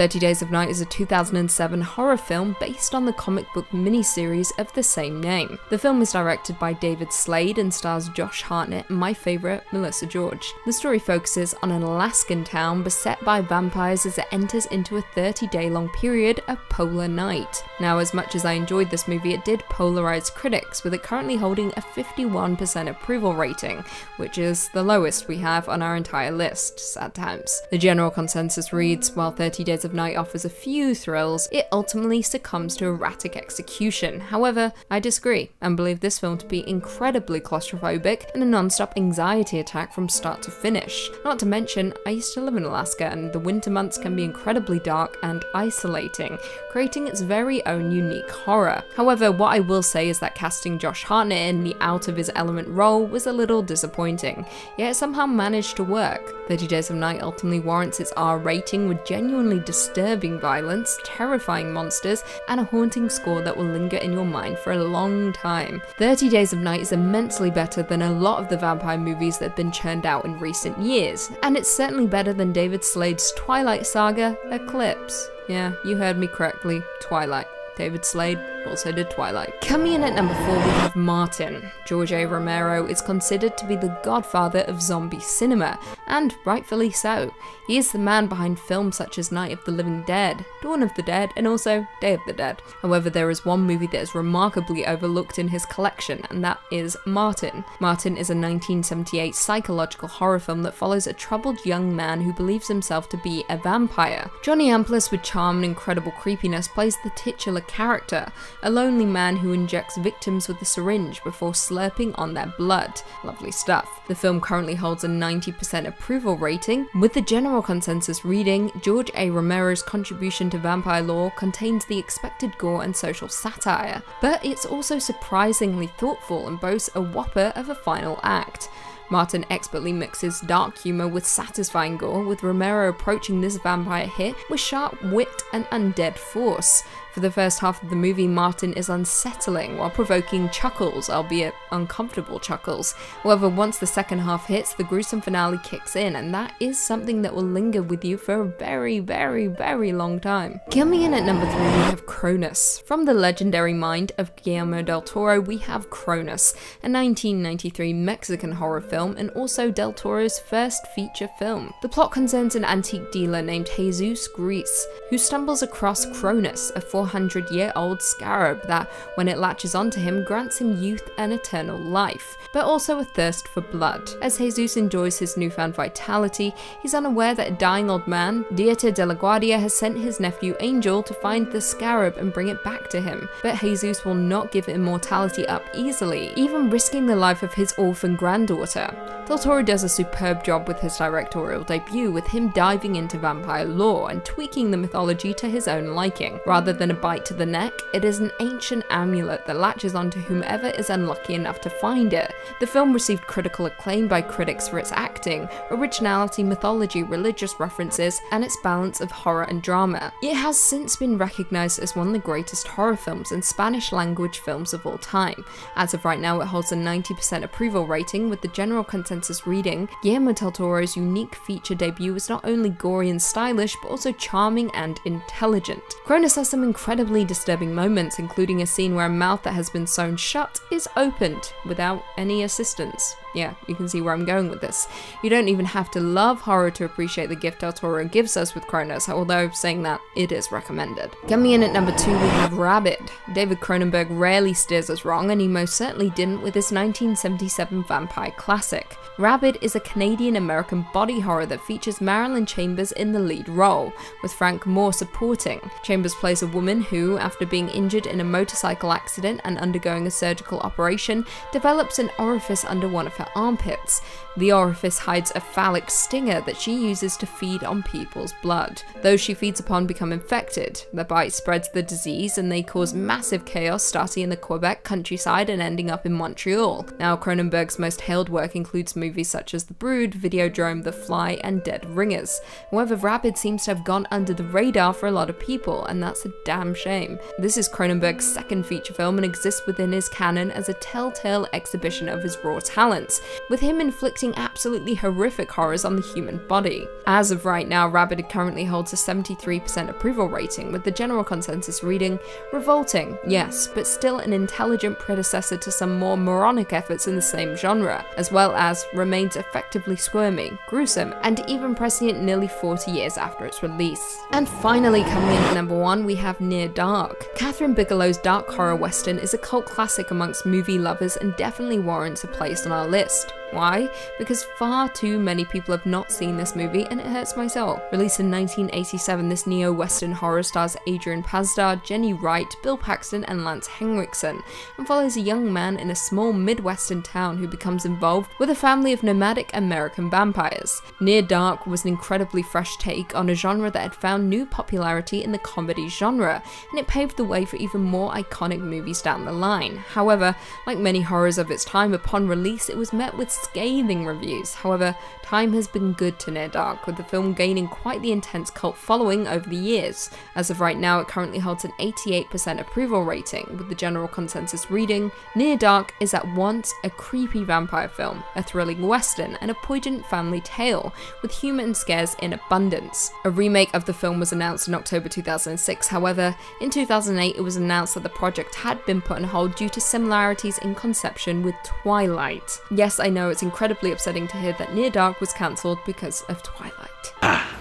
30 Days of Night is a 2007 horror film based on the comic book miniseries of the same name. The film is directed by David Slade and stars Josh Hartnett and my favourite, Melissa George. The story focuses on an Alaskan town beset by vampires as it enters into a 30-day-long period of polar night. Now, as much as I enjoyed this movie, it did polarize critics, with it currently holding a 51% approval rating, which is the lowest we have on our entire list, sad times. The general consensus reads, while 30 Days of Night offers a few thrills, it ultimately succumbs to erratic execution. However, I disagree, and believe this film to be incredibly claustrophobic and a non-stop anxiety attack from start to finish. Not to mention, I used to live in Alaska, and the winter months can be incredibly dark and isolating, creating its very own unique horror. However, what I will say is that casting Josh Hartnett in the out-of-his-element role was a little disappointing, yet it somehow managed to work. 30 Days of Night ultimately warrants its R rating with genuinely disturbing violence, terrifying monsters, and a haunting score that will linger in your mind for a long time. 30 Days of Night is immensely better than a lot of the vampire movies that have been churned out in recent years, and it's certainly better than David Slade's Twilight saga, Eclipse. Yeah, you heard me correctly, Twilight. David Slade also did Twilight. Coming in at number 4, we have Martin. George A. Romero is considered to be the godfather of zombie cinema, and rightfully so. He is the man behind films such as Night of the Living Dead, Dawn of the Dead, and also Day of the Dead. However, there is one movie that is remarkably overlooked in his collection, and that is Martin. Martin is a 1978 psychological horror film that follows a troubled young man who believes himself to be a vampire. Johnny Amplis, with charm and incredible creepiness, plays the titular character, a lonely man who injects victims with a syringe before slurping on their blood. Lovely stuff. The film currently holds a 90% approval rating, with the general consensus reading, George A. Romero's contribution to vampire lore contains the expected gore and social satire, but it's also surprisingly thoughtful and boasts a whopper of a final act. Martin expertly mixes dark humour with satisfying gore, with Romero approaching this vampire hit with sharp wit and undead force. For the first half of the movie, Martin is unsettling while provoking chuckles, albeit uncomfortable chuckles. However, once the second half hits, the gruesome finale kicks in, and that is something that will linger with you for a very, very, very long time. Coming in at number 3, we have Cronus. From the legendary mind of Guillermo del Toro, we have Cronus, a 1993 Mexican horror film and also del Toro's first feature film. The plot concerns an antique dealer named Jesus Gris, who stumbles across Cronus, a 400-year-old scarab that, when it latches onto him, grants him youth and eternal life, but also a thirst for blood. As Jesus enjoys his newfound vitality, he's unaware that a dying old man, Dieta de la Guardia, has sent his nephew Angel to find the scarab and bring it back to him. But Jesus will not give immortality up easily, even risking the life of his orphan granddaughter. Del Toro does a superb job with his directorial debut, with him diving into vampire lore and tweaking the mythology to his own liking. Rather than a bite to the neck, it is an ancient amulet that latches onto whomever is unlucky enough to find it. The film received critical acclaim by critics for its acting, originality, mythology, religious references, and its balance of horror and drama. It has since been recognised as one of the greatest horror films and Spanish language films of all time. As of right now, it holds a 90% approval rating, with the general consensus reading, Guillermo del Toro's unique feature debut was not only gory and stylish, but also charming and intelligent. Cronus has some incredibly disturbing moments, including a scene where a mouth that has been sewn shut is opened without any assistance. Yeah, you can see where I'm going with this. You don't even have to love horror to appreciate the gift Del Toro gives us with Cronus, although saying that, it is recommended. Coming in at number 2, we have Rabid. David Cronenberg rarely steers us wrong, and he most certainly didn't with his 1977 vampire classic. Rabid is a Canadian-American body horror that features Marilyn Chambers in the lead role, with Frank Moore supporting. Chambers plays a woman who, after being injured in a motorcycle accident and undergoing a surgical operation, develops an orifice under one of her armpits. The orifice hides a phallic stinger that she uses to feed on people's blood. Those she feeds upon become infected. The bite spreads the disease, and they cause massive chaos, starting in the Quebec countryside and ending up in Montreal. Now, Cronenberg's most hailed work includes movies such as The Brood, Videodrome, The Fly, and Dead Ringers. However, Rabid seems to have gone under the radar for a lot of people, and that's a damn shame. This is Cronenberg's second feature film and exists within his canon as a telltale exhibition of his raw talent. decades, with him inflicting absolutely horrific horrors on the human body. As of right now, Rabid currently holds a 73% approval rating, with the general consensus reading, revolting, yes, but still an intelligent predecessor to some more moronic efforts in the same genre, as well as remains effectively squirmy, gruesome, and even prescient nearly 40 years after its release. And finally, coming in at number 1, we have Near Dark. Catherine Bigelow's dark horror western is a cult classic amongst movie lovers and definitely warrants a place on our list. Why? Because far too many people have not seen this movie, and it hurts my soul. Released in 1987, this neo-western horror stars Adrian Pasdar, Jenny Wright, Bill Paxton, and Lance Henriksen, and follows a young man in a small Midwestern town who becomes involved with a family of nomadic American vampires. Near Dark was an incredibly fresh take on a genre that had found new popularity in the comedy genre, and it paved the way for even more iconic movies down the line. However, like many horrors of its time, upon release it was met with scathing reviews. However, time has been good to Near Dark, with the film gaining quite the intense cult following over the years. As of right now, it currently holds an 88% approval rating, with the general consensus reading, Near Dark is at once a creepy vampire film, a thrilling western, and a poignant family tale, with humour and scares in abundance. A remake of the film was announced in October 2006, however, in 2008 it was announced that the project had been put on hold due to similarities in conception with Twilight. Yes, I know it's incredibly upsetting to hear that Near Dark was cancelled because of Twilight.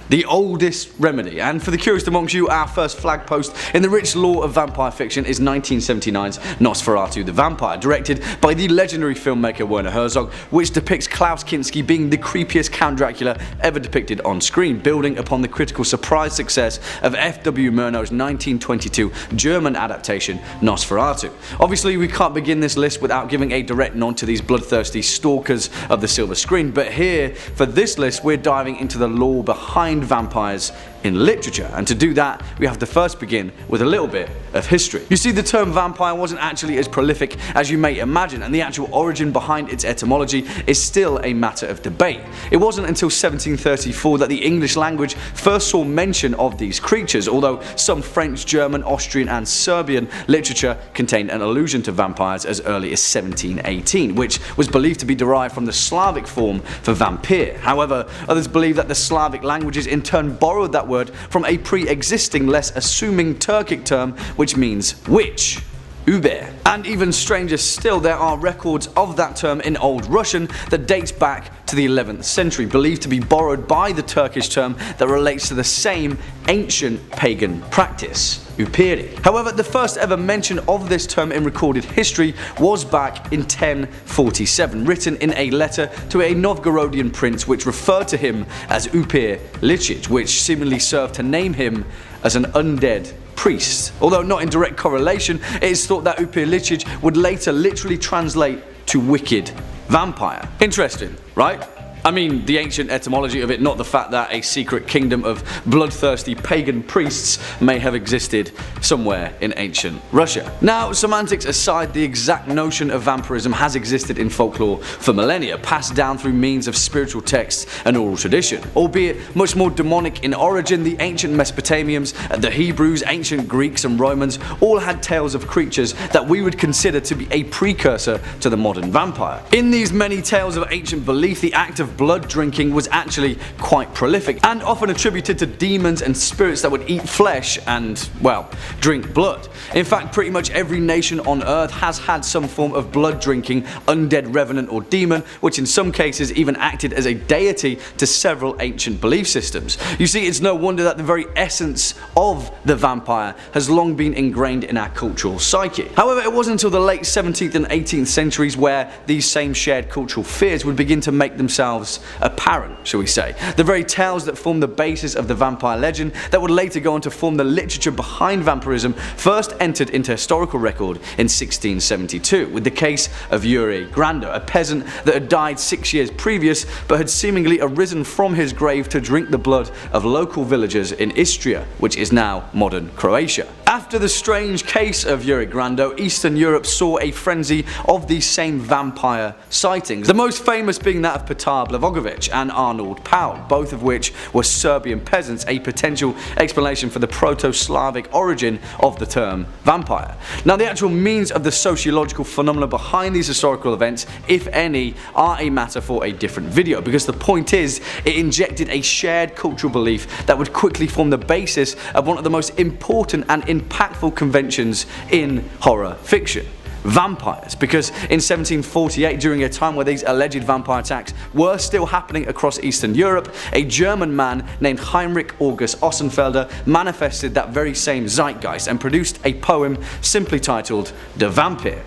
The oldest remedy, and for the curious amongst you, our first flag post in the rich lore of vampire fiction is 1979's Nosferatu the Vampire, directed by the legendary filmmaker Werner Herzog, which depicts Klaus Kinski being the creepiest Count Dracula ever depicted on screen, building upon the critical surprise success of F.W. Murnau's 1922 German adaptation Nosferatu. Obviously, we can't begin this list without giving a direct nod to these bloodthirsty stalkers of the silver screen, but here, for this list, we're diving into the lore behind vampires in literature, and to do that we have to first begin with a little bit of history. You see, the term vampire wasn't actually as prolific as you may imagine, and the actual origin behind its etymology is still a matter of debate. It wasn't until 1734 that the English language first saw mention of these creatures, although some French, German, Austrian and Serbian literature contained an allusion to vampires as early as 1718, which was believed to be derived from the Slavic form for vampire. However, others believe that the Slavic languages in turn borrowed that word from a pre-existing, less assuming Turkic term which means witch, Uber. And even stranger still, there are records of that term in Old Russian that dates back to the 11th century, believed to be borrowed by the Turkish term that relates to the same ancient pagan practice, upiri. However, the first ever mention of this term in recorded history was back in 1047, written in a letter to a Novgorodian prince which referred to him as Upir Lichich, which seemingly served to name him as an undead priest. Although not in direct correlation, it is thought that Upir Lichich would later literally translate to wicked vampire. Interesting, right? I mean, the ancient etymology of it, not the fact that a secret kingdom of bloodthirsty pagan priests may have existed somewhere in ancient Russia. Now, semantics aside, the exact notion of vampirism has existed in folklore for millennia, passed down through means of spiritual texts and oral tradition. Albeit much more demonic in origin, the ancient Mesopotamians, the Hebrews, ancient Greeks and Romans all had tales of creatures that we would consider to be a precursor to the modern vampire. In these many tales of ancient belief, the act of blood drinking was actually quite prolific, and often attributed to demons and spirits that would eat flesh and, well, drink blood. In fact, pretty much every nation on earth has had some form of blood drinking undead revenant or demon, which in some cases even acted as a deity to several ancient belief systems. You see, it's no wonder that the very essence of the vampire has long been ingrained in our cultural psyche. However, it wasn't until the late 17th and 18th centuries where these same shared cultural fears would begin to make themselves apparent, shall we say. The very tales that form the basis of the vampire legend that would later go on to form the literature behind vampirism first entered into historical record in 1672 with the case of Yuri Grando, a peasant that had died 6 years previous but had seemingly arisen from his grave to drink the blood of local villagers in Istria, which is now modern Croatia. After the strange case of Yuri Grando, Eastern Europe saw a frenzy of these same vampire sightings, the most famous being that of Ptah Blavogovich and Arnold Powell, both of which were Serbian peasants, a potential explanation for the Proto-Slavic origin of the term vampire. Now, the actual means of the sociological phenomena behind these historical events, if any, are a matter for a different video, because the point is, it injected a shared cultural belief that would quickly form the basis of one of the most important and impactful conventions in horror fiction: vampires. Because in 1748, during a time where these alleged vampire attacks were still happening across Eastern Europe, a German man named Heinrich August Ossenfelder manifested that very same zeitgeist and produced a poem simply titled The Vampire.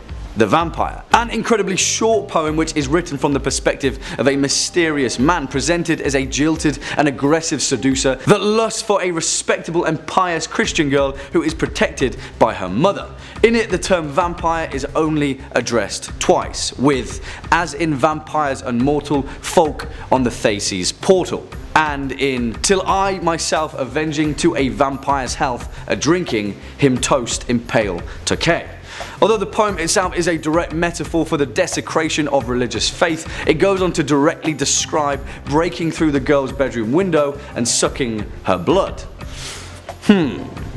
An incredibly short poem which is written from the perspective of a mysterious man presented as a jilted and aggressive seducer that lusts for a respectable and pious Christian girl who is protected by her mother. In it, the term vampire is only addressed twice, with "as in vampires unmortal, folk on the Theses portal," and in "till I myself avenging to a vampire's health, a drinking him toast in pale Tokay." Although the poem itself is a direct metaphor for the desecration of religious faith, it goes on to directly describe breaking through the girl's bedroom window and sucking her blood.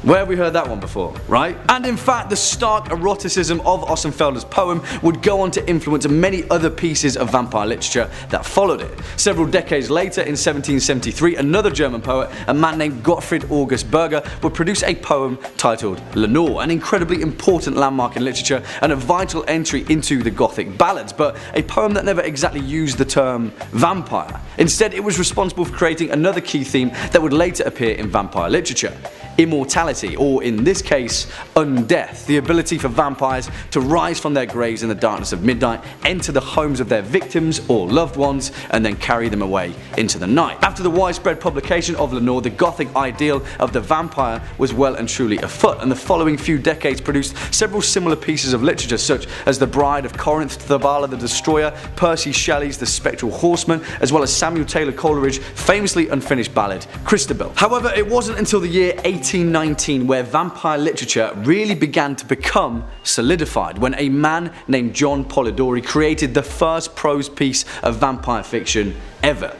Where have we heard that one before, right? And in fact, the stark eroticism of Ossenfelder's poem would go on to influence many other pieces of vampire literature that followed it. Several decades later, in 1773, another German poet, a man named Gottfried August Berger, would produce a poem titled Lenore, an incredibly important landmark in literature and a vital entry into the Gothic ballads, but a poem that never exactly used the term vampire. Instead, it was responsible for creating another key theme that would later appear in vampire literature: immortality, or in this case, undeath, the ability for vampires to rise from their graves in the darkness of midnight, enter the homes of their victims or loved ones, and then carry them away into the night. After the widespread publication of Lenore, the Gothic ideal of the vampire was well and truly afoot, and the following few decades produced several similar pieces of literature, such as The Bride of Corinth, Therbala the Destroyer, Percy Shelley's The Spectral Horseman, as well as Samuel Taylor Coleridge's famously unfinished ballad, Christabel. However, it wasn't until the year 1819 where vampire literature really began to become solidified, when a man named John Polidori created the first prose piece of vampire fiction ever: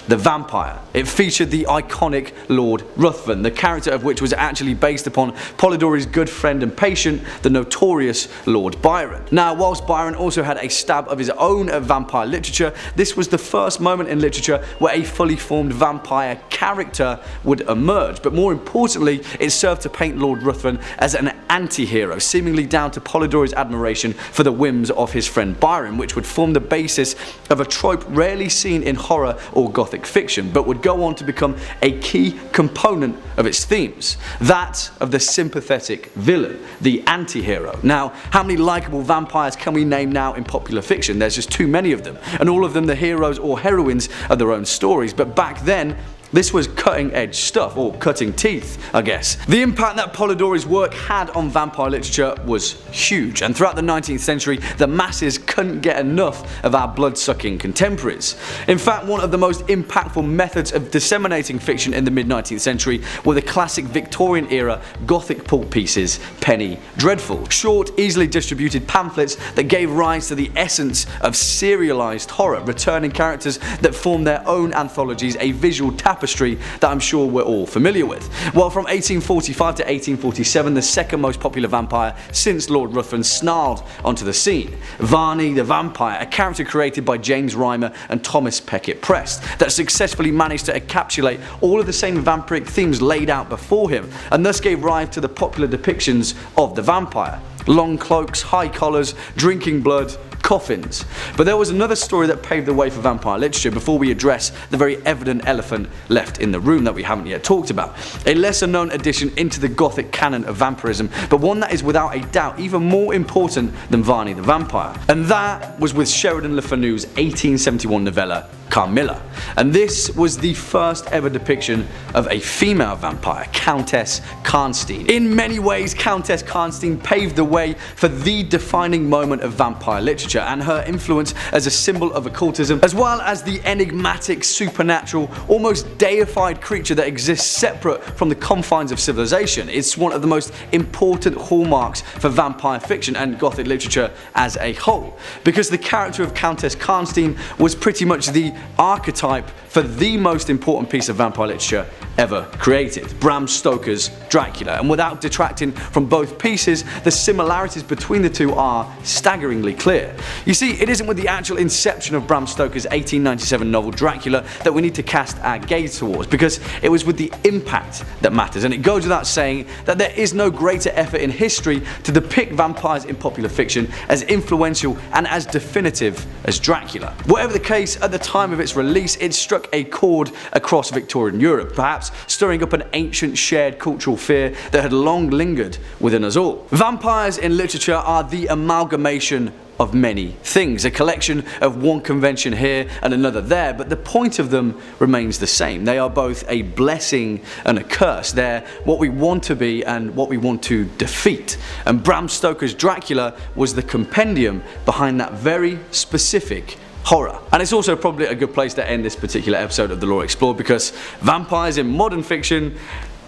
The Vampire. It featured the iconic Lord Ruthven, the character of which was actually based upon Polidori's good friend and patient, the notorious Lord Byron. Now, whilst Byron also had a stab of his own at vampire literature, this was the first moment in literature where a fully formed vampire character would emerge. But more importantly, it served to paint Lord Ruthven as an anti-hero, seemingly down to Polidori's admiration for the whims of his friend Byron, which would form the basis of a trope rarely seen in horror or Gothic fiction, but would go on to become a key component of its themes, that of the sympathetic villain, the anti-hero. Now, how many likeable vampires can we name now in popular fiction? There's just too many of them, and all of them the heroes or heroines of their own stories. But back then, this was cutting edge stuff, or cutting teeth, I guess. The impact that Polidori's work had on vampire literature was huge, and throughout the 19th century, the masses couldn't get enough of our blood-sucking contemporaries. In fact, one of the most impactful methods of disseminating fiction in the mid-19th century were the classic Victorian-era Gothic pulp pieces, penny dreadful. Short, easily distributed pamphlets that gave rise to the essence of serialized horror, returning characters that formed their own anthologies, a visual tapestry that I'm sure we're all familiar with. Well, from 1845 to 1847, the second most popular vampire since Lord Ruthven snarled onto the scene: Varney the Vampire, a character created by James Reimer and Thomas Peckett Prest that successfully managed to encapsulate all of the same vampiric themes laid out before him, and thus gave rise to the popular depictions of the vampire: long cloaks, high collars, drinking blood, coffins. But there was another story that paved the way for vampire literature before we address the very evident elephant left in the room that we haven't yet talked about. A lesser known addition into the Gothic canon of vampirism, but one that is without a doubt even more important than Varney the Vampire. And that was with Sheridan Le Fanu's 1871 novella Carmilla. And this was the first ever depiction of a female vampire, Countess Karnstein. In many ways, Countess Karnstein paved the way for the defining moment of vampire literature, and her influence as a symbol of occultism, as well as the enigmatic, supernatural, almost deified creature that exists separate from the confines of civilization. It's one of the most important hallmarks for vampire fiction and Gothic literature as a whole, because the character of Countess Karnstein was pretty much the archetype for the most important piece of vampire literature ever created, Bram Stoker's Dracula. And without detracting from both pieces, the similarities between the two are staggeringly clear. You see, it isn't with the actual inception of Bram Stoker's 1897 novel Dracula that we need to cast our gaze towards, because it was with the impact that matters, and it goes without saying that there is no greater effort in history to depict vampires in popular fiction as influential and as definitive as Dracula. Whatever the case, at the time of its release, it struck a chord across Victorian Europe, perhaps stirring up an ancient shared cultural fear that had long lingered within us all. Vampires in literature are the amalgamation of many things, a collection of one convention here and another there, but the point of them remains the same. They are both a blessing and a curse. They're what we want to be and what we want to defeat. And Bram Stoker's Dracula was the compendium behind that very specific horror. And it's also probably a good place to end this particular episode of The Lore Explored, because vampires in modern fiction,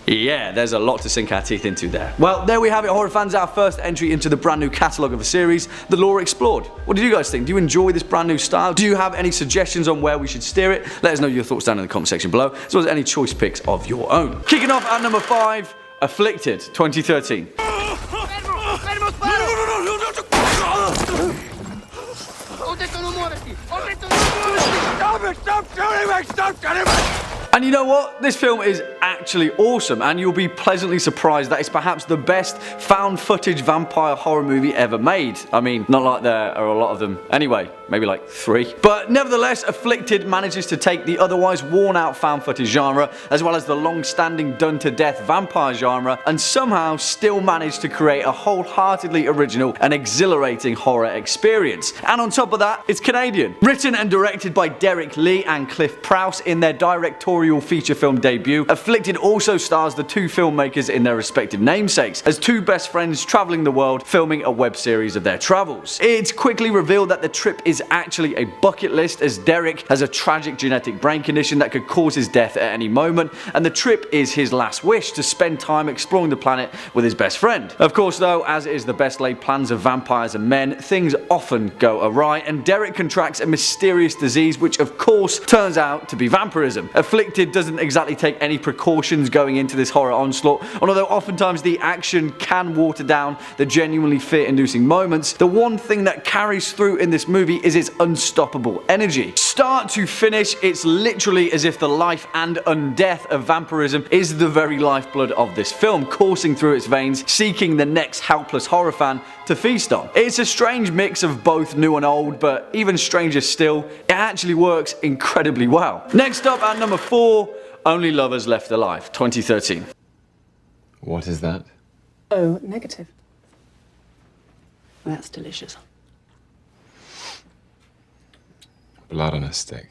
yeah, there's a lot to sink our teeth into there. Well, there we have it, horror fans, our first entry into the brand new catalogue of the series, The Lore Explored. What did you guys think? Do you enjoy this brand new style? Do you have any suggestions on where we should steer it? Let us know your thoughts down in the comment section below, as well as any choice picks of your own. Kicking off at number 5, Afflicted, 2013. And you know what? This film is actually awesome, and you'll be pleasantly surprised that it's perhaps the best found footage vampire horror movie ever made. I mean, not like there are a lot of them anyway, maybe like 3. But nevertheless, Afflicted manages to take the otherwise worn out found footage genre, as well as the long-standing done to death vampire genre, and somehow still manage to create a wholeheartedly original and exhilarating horror experience. And on top of that, it's Canadian. Written and directed by Derek Lee and Cliff Prowse in their directorial feature film debut, Afflicted also stars the two filmmakers in their respective namesakes, as two best friends travelling the world filming a web series of their travels. It's quickly revealed that the trip is actually a bucket list, as Derek has a tragic genetic brain condition that could cause his death at any moment, and the trip is his last wish to spend time exploring the planet with his best friend. Of course though, as is the best laid plans of vampires and men, things often go awry, and Derek contracts a mysterious disease which of course turns out to be vampirism. Afflicted doesn't exactly take any precautions going into this horror onslaught, and although oftentimes the action can water down the genuinely fear-inducing moments, the one thing that carries through in this movie is its unstoppable energy. Start to finish, it's literally as if the life and undeath of vampirism is the very lifeblood of this film, coursing through its veins, seeking the next helpless horror fan to feast on. It's a strange mix of both new and old, but even stranger still, it actually works incredibly well. Next up at number 4, Only Lovers Left Alive, 2013. What is that? Oh, negative. That's delicious. Blood on a stick.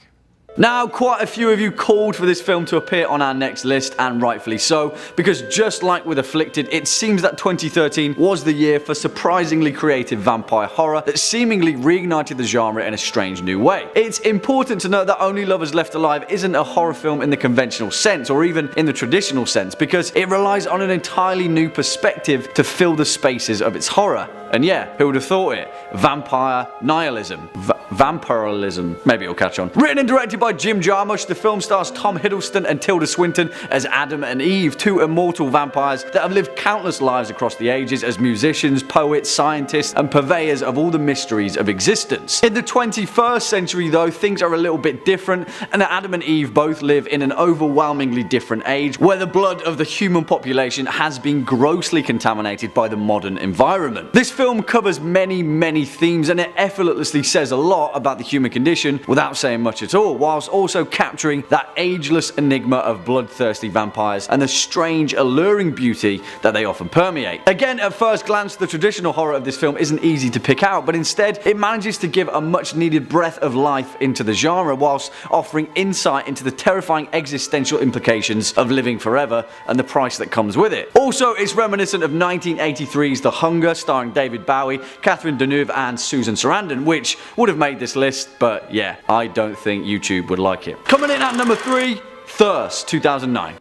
Now, quite a few of you called for this film to appear on our next list, and rightfully so, because just like with Afflicted, it seems that 2013 was the year for surprisingly creative vampire horror that seemingly reignited the genre in a strange new way. It's important to note that Only Lovers Left Alive isn't a horror film in the conventional sense, or even in the traditional sense, because it relies on an entirely new perspective to fill the spaces of its horror. And yeah, who would have thought it? Vampire nihilism. Vampirilism. Maybe it'll catch on. Written and directed by Jim Jarmusch, the film stars Tom Hiddleston and Tilda Swinton as Adam and Eve, two immortal vampires that have lived countless lives across the ages as musicians, poets, scientists, and purveyors of all the mysteries of existence. In the 21st century though, things are a little bit different, and Adam and Eve both live in an overwhelmingly different age, where the blood of the human population has been grossly contaminated by the modern environment. This film covers many themes, and it effortlessly says a lot about the human condition without saying much at all, whilst also capturing that ageless enigma of bloodthirsty vampires and the strange, alluring beauty that they often permeate. Again, at first glance, the traditional horror of this film isn't easy to pick out, but instead it manages to give a much needed breath of life into the genre, whilst offering insight into the terrifying existential implications of living forever and the price that comes with it. Also, it's reminiscent of 1983's The Hunger, starring David Bowie, Catherine Deneuve and Susan Sarandon, which would have made this list, but yeah, I don't think YouTube would like it. Coming in at number 3, Thirst, 2009.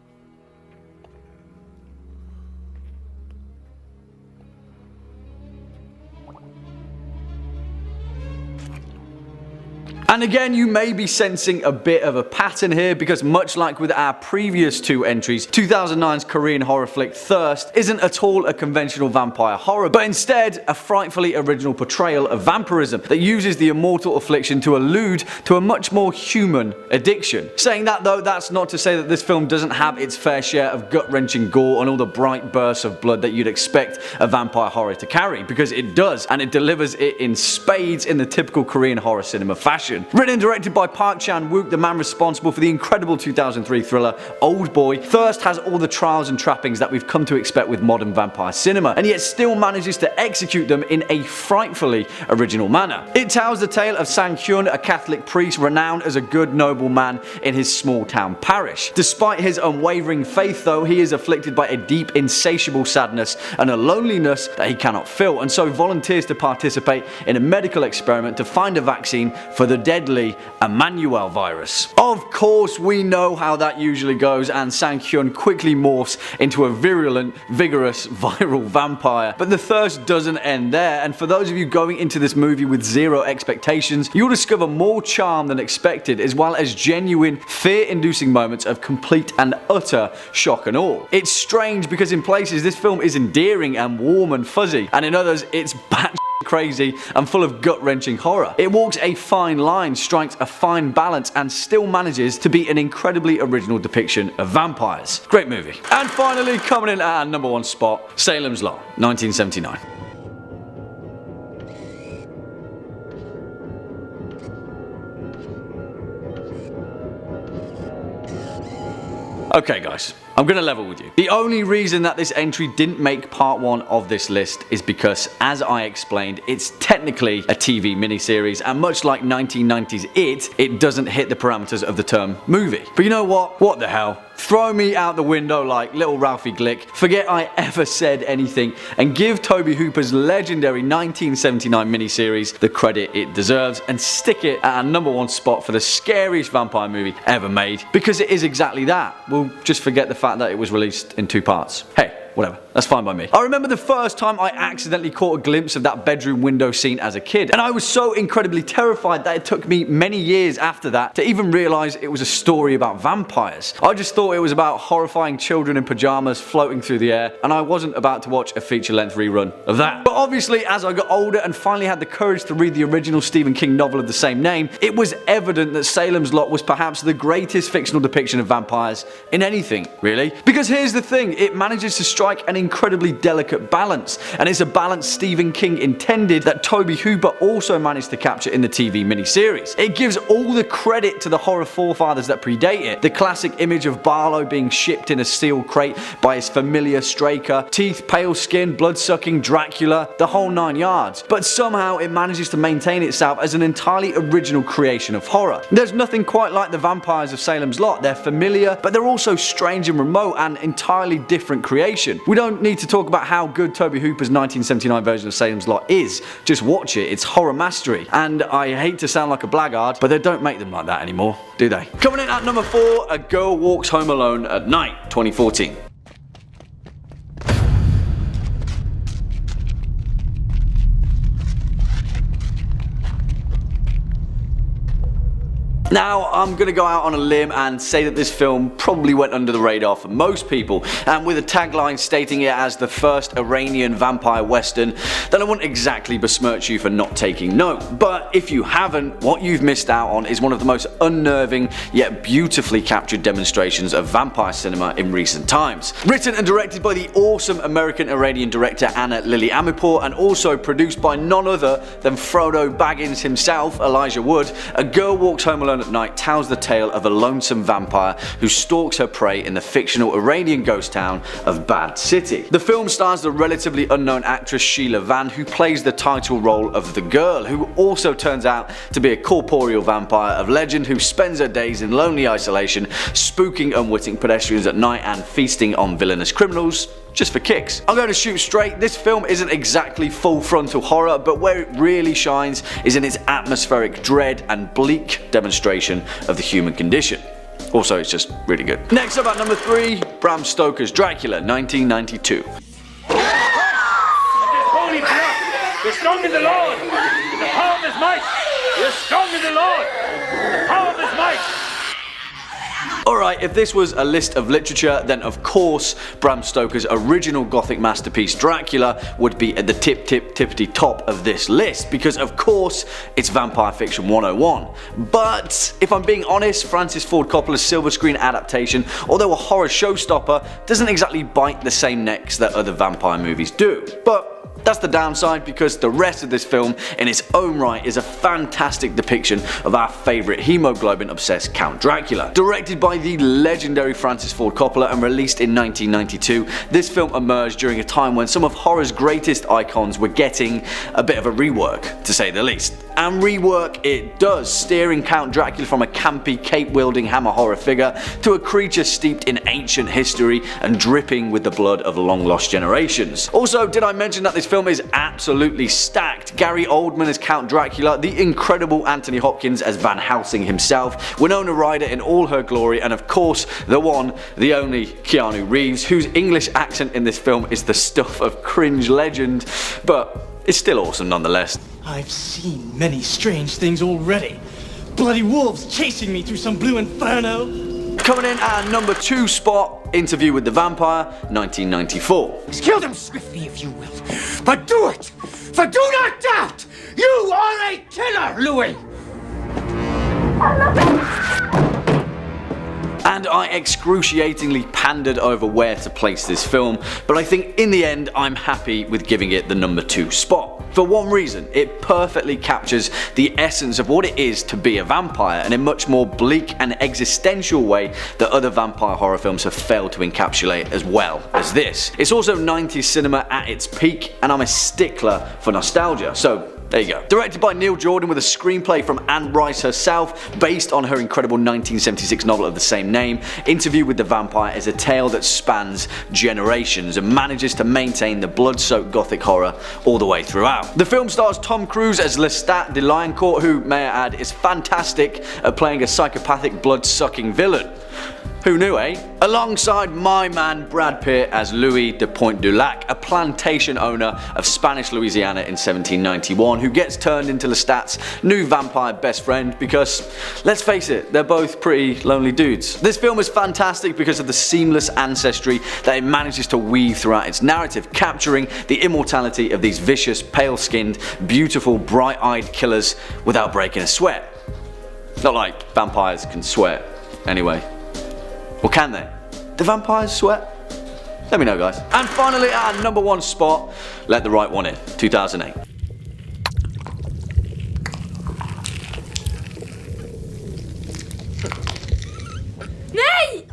And again, you may be sensing a bit of a pattern here, because much like with our previous two entries, 2009's Korean horror flick Thirst isn't at all a conventional vampire horror, but instead a frightfully original portrayal of vampirism that uses the immortal affliction to allude to a much more human addiction. Saying that though, that's not to say that this film doesn't have its fair share of gut-wrenching gore and all the bright bursts of blood that you'd expect a vampire horror to carry, because it does, and it delivers it in spades in the typical Korean horror cinema fashion. Written and directed by Park Chan-wook, the man responsible for the incredible 2003 thriller Old Boy, Thirst has all the trials and trappings that we've come to expect with modern vampire cinema, and yet still manages to execute them in a frightfully original manner. It tells the tale of Sang-hyun, a Catholic priest renowned as a good noble man in his small town parish. Despite his unwavering faith though, he is afflicted by a deep insatiable sadness and a loneliness that he cannot fill, and so volunteers to participate in a medical experiment to find a vaccine for the deadly Emmanuel virus. Of course, we know how that usually goes, and Sang-hyun quickly morphs into a virulent, vigorous, viral vampire. But the thirst doesn't end there, and for those of you going into this movie with zero expectations, you'll discover more charm than expected, as well as genuine, fear-inducing moments of complete and utter shock and awe. It's strange because in places this film is endearing and warm and fuzzy, and in others it's batshit crazy and full of gut-wrenching horror. It walks a fine line, strikes a fine balance, and still manages to be an incredibly original depiction of vampires. Great movie. And finally, coming in at our number one spot, Salem's Lot, 1979. Okay guys, I'm gonna level with you. The only reason that this entry didn't make part one of this list is because, as I explained, it's technically a TV miniseries, and much like 1990s it doesn't hit the parameters of the term movie. But you know what? What the hell? Throw me out the window like little Ralphie Glick, forget I ever said anything, and give Tobe Hooper's legendary 1979 miniseries the credit it deserves, and stick it at our number one spot for the scariest vampire movie ever made, because it is exactly that. We'll just forget the fact that it was released in two parts. Hey, whatever, that's fine by me. I remember the first time I accidentally caught a glimpse of that bedroom window scene as a kid, and I was so incredibly terrified that it took me many years after that to even realise it was a story about vampires. I just thought it was about horrifying children in pyjamas floating through the air, and I wasn't about to watch a feature-length rerun of that. But obviously, as I got older and finally had the courage to read the original Stephen King novel of the same name, it was evident that Salem's Lot was perhaps the greatest fictional depiction of vampires in anything, really. Because here's the thing, it manages to strike an incredibly delicate balance, and it's a balance Stephen King intended that Tobe Hooper also managed to capture in the TV miniseries. It gives all the credit to the horror forefathers that predate it. The classic image of Barlow being shipped in a steel crate by his familiar Straker, teeth, pale skin, blood-sucking Dracula, the whole 9 yards. But somehow it manages to maintain itself as an entirely original creation of horror. There's nothing quite like the vampires of Salem's Lot. They're familiar, but they're also strange and remote, and entirely different creation. We don't need to talk about how good Tobe Hooper's 1979 version of Salem's Lot is. Just watch it, it's horror mastery. And I hate to sound like a blackguard, but they don't make them like that anymore, do they? Coming in at number 4, A Girl Walks Home Alone at Night, 2014. Now, I'm going to go out on a limb and say that this film probably went under the radar for most people, and with a tagline stating it as the first Iranian vampire western, then I wouldn't exactly besmirch you for not taking note. But if you haven't, what you've missed out on is one of the most unnerving yet beautifully captured demonstrations of vampire cinema in recent times. Written and directed by the awesome American-Iranian director Anna Lily Amirpour, and also produced by none other than Frodo Baggins himself, Elijah Wood, A Girl Walks Home Alone at Night tells the tale of a lonesome vampire who stalks her prey in the fictional Iranian ghost town of Bad City. The film stars the relatively unknown actress Sheila Van, who plays the title role of the girl, who also turns out to be a corporeal vampire of legend who spends her days in lonely isolation, spooking unwitting pedestrians at night and feasting on villainous criminals just for kicks. I'm going to shoot straight, this film isn't exactly full frontal horror, but where it really shines is in its atmospheric dread and bleak demonstration of the human condition. Also, it's just really good. Next up at number 3, Bram Stoker's Dracula, 1992. Holy blood! We're strong in the Lord! The power of his might! He is strong in the Lord, the power of his might. Alright, if this was a list of literature, then of course Bram Stoker's original gothic masterpiece Dracula would be at the tippity top of this list, because of course it's vampire fiction 101. But if I'm being honest, Francis Ford Coppola's silver screen adaptation, although a horror showstopper, doesn't exactly bite the same necks that other vampire movies do. But that's the downside, because the rest of this film in its own right is a fantastic depiction of our favourite hemoglobin obsessed Count Dracula. Directed by the legendary Francis Ford Coppola and released in 1992, this film emerged during a time when some of horror's greatest icons were getting a bit of a rework, to say the least. And rework it does, steering Count Dracula from a campy, cape-wielding hammer horror figure to a creature steeped in ancient history and dripping with the blood of long-lost generations. Also, did I mention that this film is absolutely stacked? Gary Oldman as Count Dracula, the incredible Anthony Hopkins as Van Helsing himself, Winona Ryder in all her glory, and of course the one, the only Keanu Reeves, whose English accent in this film is the stuff of cringe legend, but it's still awesome nonetheless. I've seen many strange things already. Bloody wolves chasing me through some blue inferno. Coming in at number 2 spot, Interview with the Vampire, 1994. Kill them swiftly if you will, but do it, for do not doubt, you are a killer, Louis. And I excruciatingly pandered over where to place this film, but I think in the end I'm happy with giving it the number 2 spot. For one reason, it perfectly captures the essence of what it is to be a vampire in a much more bleak and existential way that other vampire horror films have failed to encapsulate as well as this. It's also 90s cinema at its peak, and I'm a stickler for nostalgia, so there you go. Directed by Neil Jordan with a screenplay from Anne Rice herself, based on her incredible 1976 novel of the same name, Interview with the Vampire is a tale that spans generations and manages to maintain the blood-soaked gothic horror all the way throughout. The film stars Tom Cruise as Lestat de Lioncourt, who, may I add, is fantastic at playing a psychopathic blood-sucking villain. Who knew, eh? Alongside my man Brad Pitt as Louis de Pointe du Lac, a plantation owner of Spanish Louisiana in 1791 who gets turned into Lestat's new vampire best friend because, let's face it, they're both pretty lonely dudes. This film is fantastic because of the seamless ancestry that it manages to weave throughout its narrative, capturing the immortality of these vicious, pale-skinned, beautiful, bright-eyed killers without breaking a sweat. Not like vampires can sweat, anyway. Or can they? Do vampires sweat? Let me know, guys. And finally, at our number 1 spot, Let the Right One In, 2008. Nej!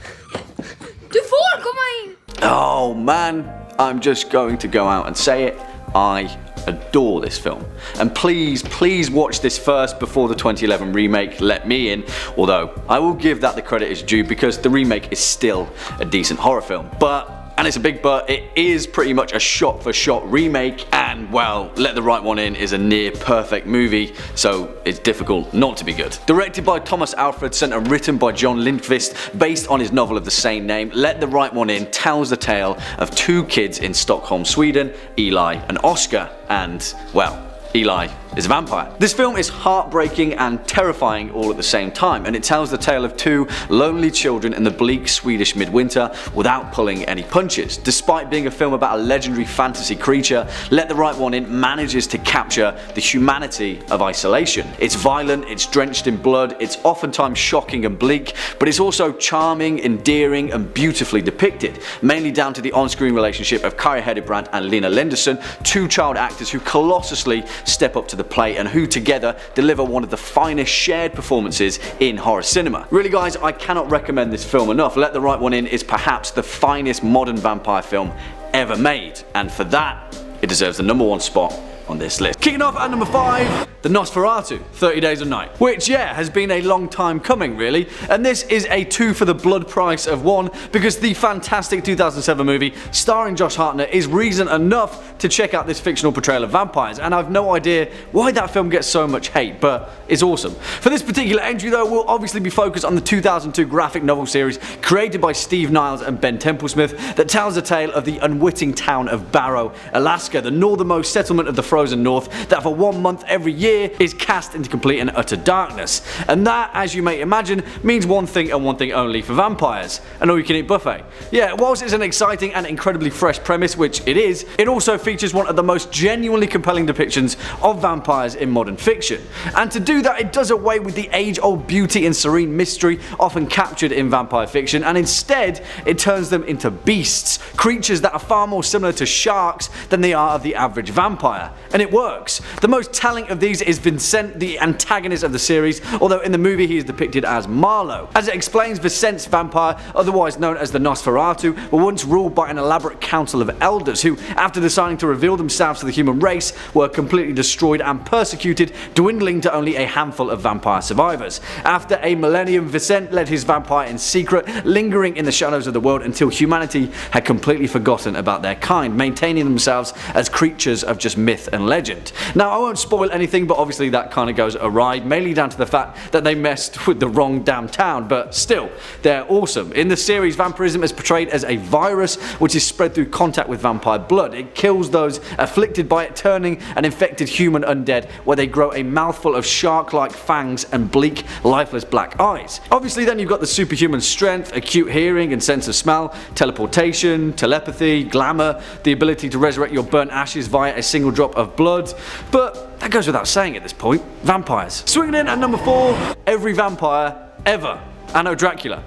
Du får komma in! Oh man, I'm just going to go out and say it. I adore this film. And please watch this first before the 2011 remake Let Me In, although I will give that the credit is due because the remake is still a decent horror film. But, and it's a big but, it is pretty much a shot-for-shot remake, and well, Let the Right One In is a near perfect movie, so it's difficult not to be good. Directed by Thomas Alfredson and written by John Lindqvist, based on his novel of the same name, Let the Right One In tells the tale of 2 kids in Stockholm, Sweden, Eli and Oscar, and, well, Eli is a vampire. This film is heartbreaking and terrifying all at the same time, and it tells the tale of 2 lonely children in the bleak Swedish midwinter without pulling any punches. Despite being a film about a legendary fantasy creature, Let the Right One In manages to capture the humanity of isolation. It's violent, it's drenched in blood, it's oftentimes shocking and bleak, but it's also charming, endearing and beautifully depicted, mainly down to the on-screen relationship of Kari Hedebrandt and Lena Lenderson, 2 child actors who colossally step up to the plate and who together deliver one of the finest shared performances in horror cinema. Really guys, I cannot recommend this film enough. Let the Right One In is perhaps the finest modern vampire film ever made, and for that, it deserves the number 1 spot on this list. Kicking off at number 5, the Nosferatu, 30 Days of Night, which has been a long time coming really, and this is a 2 for the blood price of 1 because the fantastic 2007 movie starring Josh Hartnett is reason enough to check out this fictional portrayal of vampires, and I've no idea why that film gets so much hate, but it's awesome. For this particular entry though, we'll obviously be focused on the 2002 graphic novel series created by Steve Niles and Ben Templesmith that tells the tale of the unwitting town of Barrow, Alaska, the northernmost settlement of the frozen north that for 1 month every year year is cast into complete and utter darkness. And that, as you may imagine, means one thing and one thing only for vampires: an all-you-can-eat buffet. Yeah, whilst it's an exciting and incredibly fresh premise, which it is, it also features one of the most genuinely compelling depictions of vampires in modern fiction. And to do that, it does away with the age-old beauty and serene mystery often captured in vampire fiction, and instead it turns them into beasts, creatures that are far more similar to sharks than they are of the average vampire. And it works. The most telling of these is Vincent, the antagonist of the series, although in the movie he is depicted as Marlowe. As it explains, Vincent's vampire, otherwise known as the Nosferatu, were once ruled by an elaborate council of elders who, after deciding to reveal themselves to the human race, were completely destroyed and persecuted, dwindling to only a handful of vampire survivors. After a millennium, Vincent led his vampire in secret, lingering in the shadows of the world until humanity had completely forgotten about their kind, maintaining themselves as creatures of just myth and legend. Now, I won't spoil anything, but obviously that kind of goes awry, mainly down to the fact that they messed with the wrong damn town, but still, they're awesome. In the series, vampirism is portrayed as a virus which is spread through contact with vampire blood. It kills those afflicted by it, turning an infected human undead, where they grow a mouthful of shark-like fangs and bleak, lifeless black eyes. Obviously then you've got the superhuman strength, acute hearing and sense of smell, teleportation, telepathy, glamour, the ability to resurrect your burnt ashes via a single drop of blood, but that goes without saying at this point: vampires. Swinging in at number 4, every vampire ever, Anno Dracula.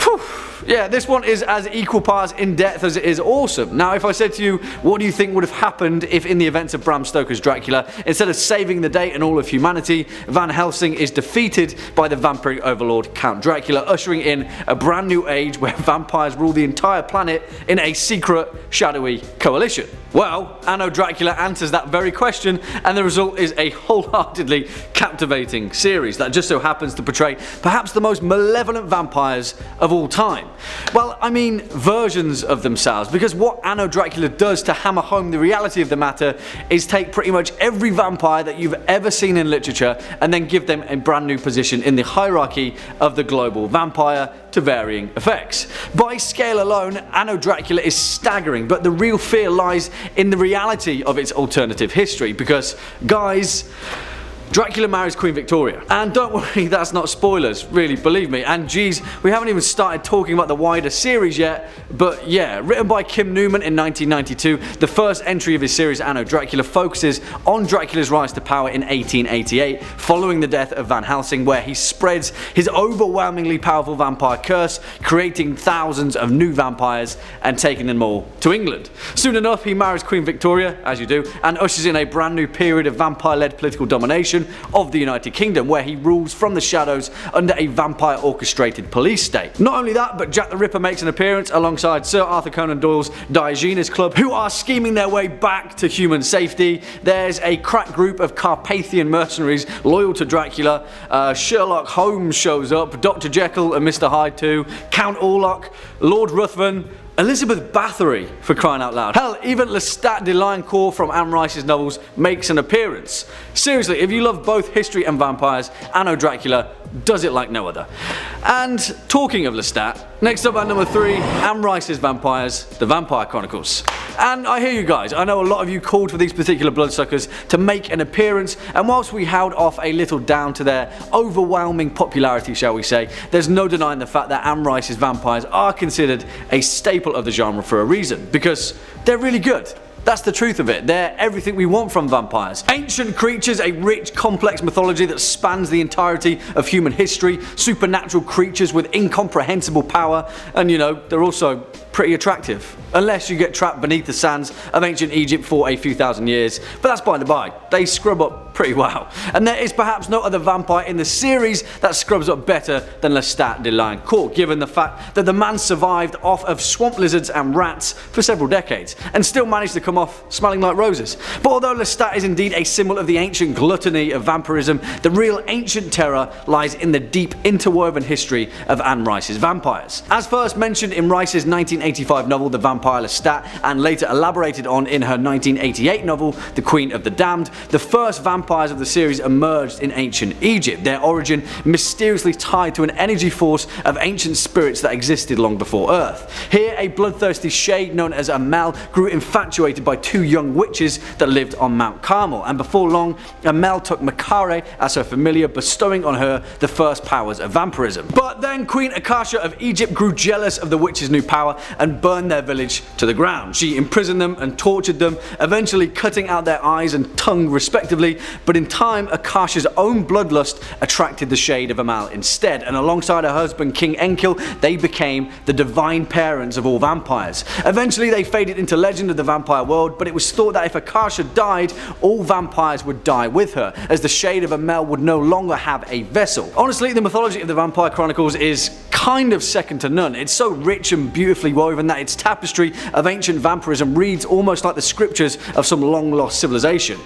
Whew. Yeah, this one is as equal parts in depth as it is awesome. Now, if I said to you, what do you think would have happened if in the events of Bram Stoker's Dracula, instead of saving the day and all of humanity, Van Helsing is defeated by the vampiric overlord Count Dracula, ushering in a brand new age where vampires rule the entire planet in a secret, shadowy coalition? Well, Anno Dracula answers that very question, and the result is a wholeheartedly captivating series that just so happens to portray perhaps the most malevolent vampires of all time. Well, I mean versions of themselves, because what Anno Dracula does to hammer home the reality of the matter is take pretty much every vampire that you've ever seen in literature and then give them a brand new position in the hierarchy of the global vampire to varying effects. By scale alone, Anno Dracula is staggering, but the real fear lies in the reality of its alternative history, because, guys, Dracula marries Queen Victoria. And don't worry, that's not spoilers, really, believe me. And geez, we haven't even started talking about the wider series yet, but yeah, written by Kim Newman in 1992, the first entry of his series Anno Dracula focuses on Dracula's rise to power in 1888, following the death of Van Helsing, where he spreads his overwhelmingly powerful vampire curse, creating thousands of new vampires and taking them all to England. Soon enough, he marries Queen Victoria, as you do, and ushers in a brand new period of vampire-led political domination of the United Kingdom, where he rules from the shadows under a vampire-orchestrated police state. Not only that, but Jack the Ripper makes an appearance alongside Sir Arthur Conan Doyle's Diogenes Club, who are scheming their way back to human safety. There's a crack group of Carpathian mercenaries loyal to Dracula. Sherlock Holmes shows up, Dr. Jekyll and Mr. Hyde too, Count Orlok, Lord Ruthven, Elizabeth Bathory, for crying out loud. Hell, even Lestat de Liancourt from Anne Rice's novels makes an appearance. Seriously, if you love both history and vampires, Anno Dracula does it like no other. And talking of Lestat, next up at number 3, Anne Rice's Vampires, The Vampire Chronicles. And I hear you guys, I know a lot of you called for these particular bloodsuckers to make an appearance, and whilst we held off a little down to their overwhelming popularity, shall we say, there's no denying the fact that Anne Rice's vampires are considered a staple of the genre for a reason, because they're really good. That's the truth of it. They're everything we want from vampires. Ancient creatures, a rich, complex mythology that spans the entirety of human history, supernatural creatures with incomprehensible power, and you know, they're also pretty attractive. Unless you get trapped beneath the sands of ancient Egypt for a few thousand years, but that's by the by. They scrub up pretty well. And there is perhaps no other vampire in the series that scrubs up better than Lestat de Liancourt, given the fact that the man survived off of swamp lizards and rats for several decades, and still managed to come off smelling like roses. But although Lestat is indeed a symbol of the ancient gluttony of vampirism, the real ancient terror lies in the deep interwoven history of Anne Rice's vampires. As first mentioned in Rice's 19 1985 novel The Vampire Lestat, and later elaborated on in her 1988 novel The Queen of the Damned, the first vampires of the series emerged in ancient Egypt, their origin mysteriously tied to an energy force of ancient spirits that existed long before Earth. Here, a bloodthirsty shade known as Amel grew infatuated by two young witches that lived on Mount Carmel, and before long, Amel took Makare as her familiar, bestowing on her the first powers of vampirism. But then Queen Akasha of Egypt grew jealous of the witches' new power and burned their village to the ground. She imprisoned them and tortured them, eventually cutting out their eyes and tongue respectively, but in time Akasha's own bloodlust attracted the shade of Amel instead, and alongside her husband King Enkil, they became the divine parents of all vampires. Eventually they faded into legend of the vampire world, but it was thought that if Akasha died, all vampires would die with her, as the shade of Amel would no longer have a vessel. Honestly, the mythology of the Vampire Chronicles is kind of second to none. It's so rich and beautifully woven that its tapestry of ancient vampirism reads almost like the scriptures of some long lost civilization.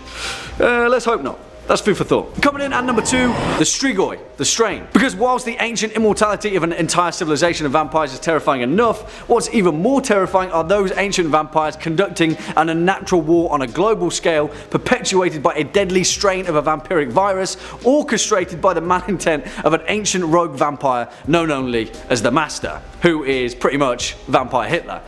Let's hope not. That's food for thought. Coming in at number 2, the Strigoi, the Strain. Because whilst the ancient immortality of an entire civilization of vampires is terrifying enough, what's even more terrifying are those ancient vampires conducting an unnatural war on a global scale, perpetuated by a deadly strain of a vampiric virus, orchestrated by the malintent of an ancient rogue vampire known only as the Master, who is pretty much Vampire Hitler.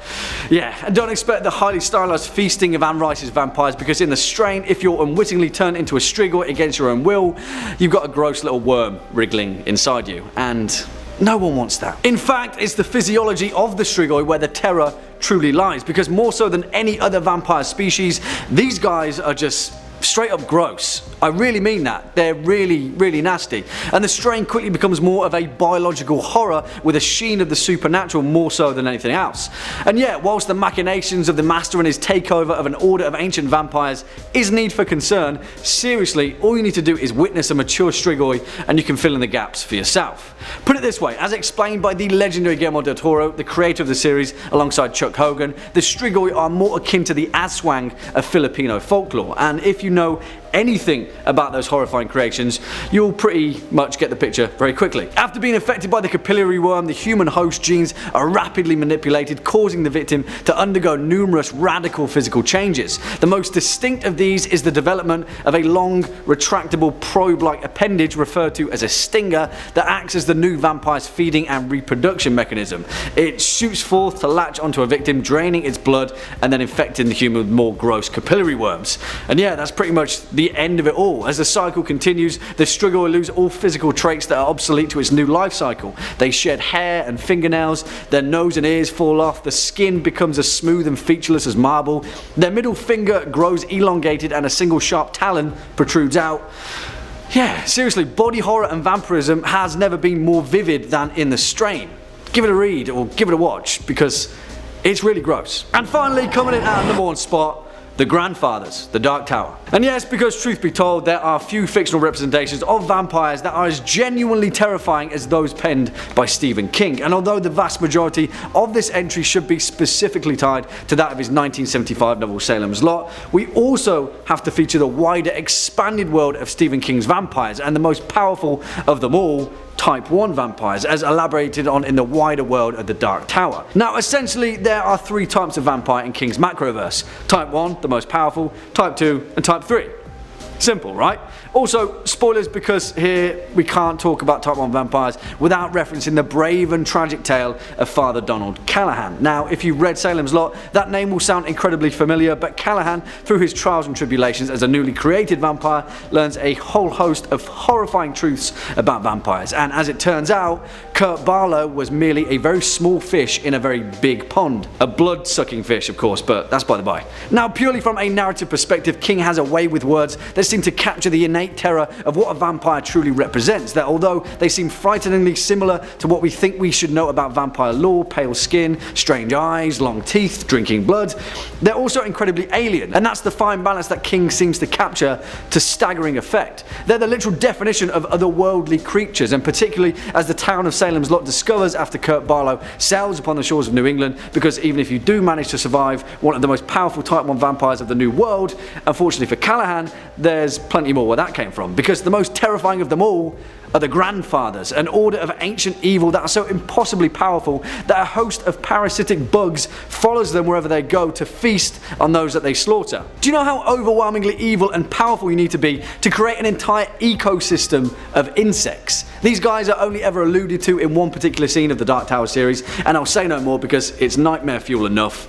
Yeah, and don't expect the highly stylized feasting of Anne Rice's vampires, because in the Strain, if you're unwittingly turned into a Strigoi against your own will, you've got a gross little worm wriggling inside you, and no one wants that. In fact, it's the physiology of the Strigoi where the terror truly lies, because more so than any other vampire species, these guys are just straight up gross. I really mean that. They're really, really nasty. And the Strain quickly becomes more of a biological horror with a sheen of the supernatural more so than anything else. And yet, whilst the machinations of the Master and his takeover of an order of ancient vampires is need for concern, seriously, all you need to do is witness a mature Strigoi and you can fill in the gaps for yourself. Put it this way, as explained by the legendary Guillermo del Toro, the creator of the series alongside Chuck Hogan, the Strigoi are more akin to the Aswang of Filipino folklore, and if you know anything about those horrifying creations, you'll pretty much get the picture very quickly. After being affected by the capillary worm, the human host genes are rapidly manipulated, causing the victim to undergo numerous radical physical changes. The most distinct of these is the development of a long, retractable probe-like appendage referred to as a stinger that acts as the new vampire's feeding and reproduction mechanism. It shoots forth to latch onto a victim, draining its blood and then infecting the human with more gross capillary worms. And yeah, that's pretty much the end of it all. As the cycle continues, the Strigoi lose all physical traits that are obsolete to its new life cycle. They shed hair and fingernails, their nose and ears fall off, the skin becomes as smooth and featureless as marble, their middle finger grows elongated and a single sharp talon protrudes out. Yeah, seriously, body horror and vampirism has never been more vivid than in the Strain. Give it a read or give it a watch, because it's really gross. And finally, coming in at number 1 spot, the Grandfathers, the Dark Tower. And yes, because truth be told, there are few fictional representations of vampires that are as genuinely terrifying as those penned by Stephen King. And although the vast majority of this entry should be specifically tied to that of his 1975 novel Salem's Lot, we also have to feature the wider expanded world of Stephen King's vampires, and the most powerful of them all, Type 1 vampires, as elaborated on in the wider world of the Dark Tower. Now, essentially, there are 3 types of vampire in King's macroverse. Type 1, the most powerful, Type 2, and Type 3. Simple, right? Also, spoilers, because here we can't talk about Type 1 vampires without referencing the brave and tragic tale of Father Donald Callahan. Now, if you've read Salem's Lot, that name will sound incredibly familiar, but Callahan, through his trials and tribulations as a newly created vampire, learns a whole host of horrifying truths about vampires. And as it turns out, Kurt Barlow was merely a very small fish in a very big pond. A blood-sucking fish, of course, but that's by the by. Now, purely from a narrative perspective, King has a way with words that seem to capture the innate terror of what a vampire truly represents, that although they seem frighteningly similar to what we think we should know about vampire lore, pale skin, strange eyes, long teeth, drinking blood, they're also incredibly alien, and that's the fine balance that King seems to capture to staggering effect. They're the literal definition of otherworldly creatures, and particularly as the town of Salem's Lot discovers after Kurt Barlow sails upon the shores of New England, because even if you do manage to survive one of the most powerful Type 1 vampires of the New World, unfortunately for Callahan, there's plenty more where that came from, because the most terrifying of them all are the Grandfathers, an order of ancient evil that are so impossibly powerful that a host of parasitic bugs follows them wherever they go to feast on those that they slaughter. Do you know how overwhelmingly evil and powerful you need to be to create an entire ecosystem of insects? These guys are only ever alluded to in one particular scene of the Dark Tower series, and I'll say no more because it's nightmare fuel enough.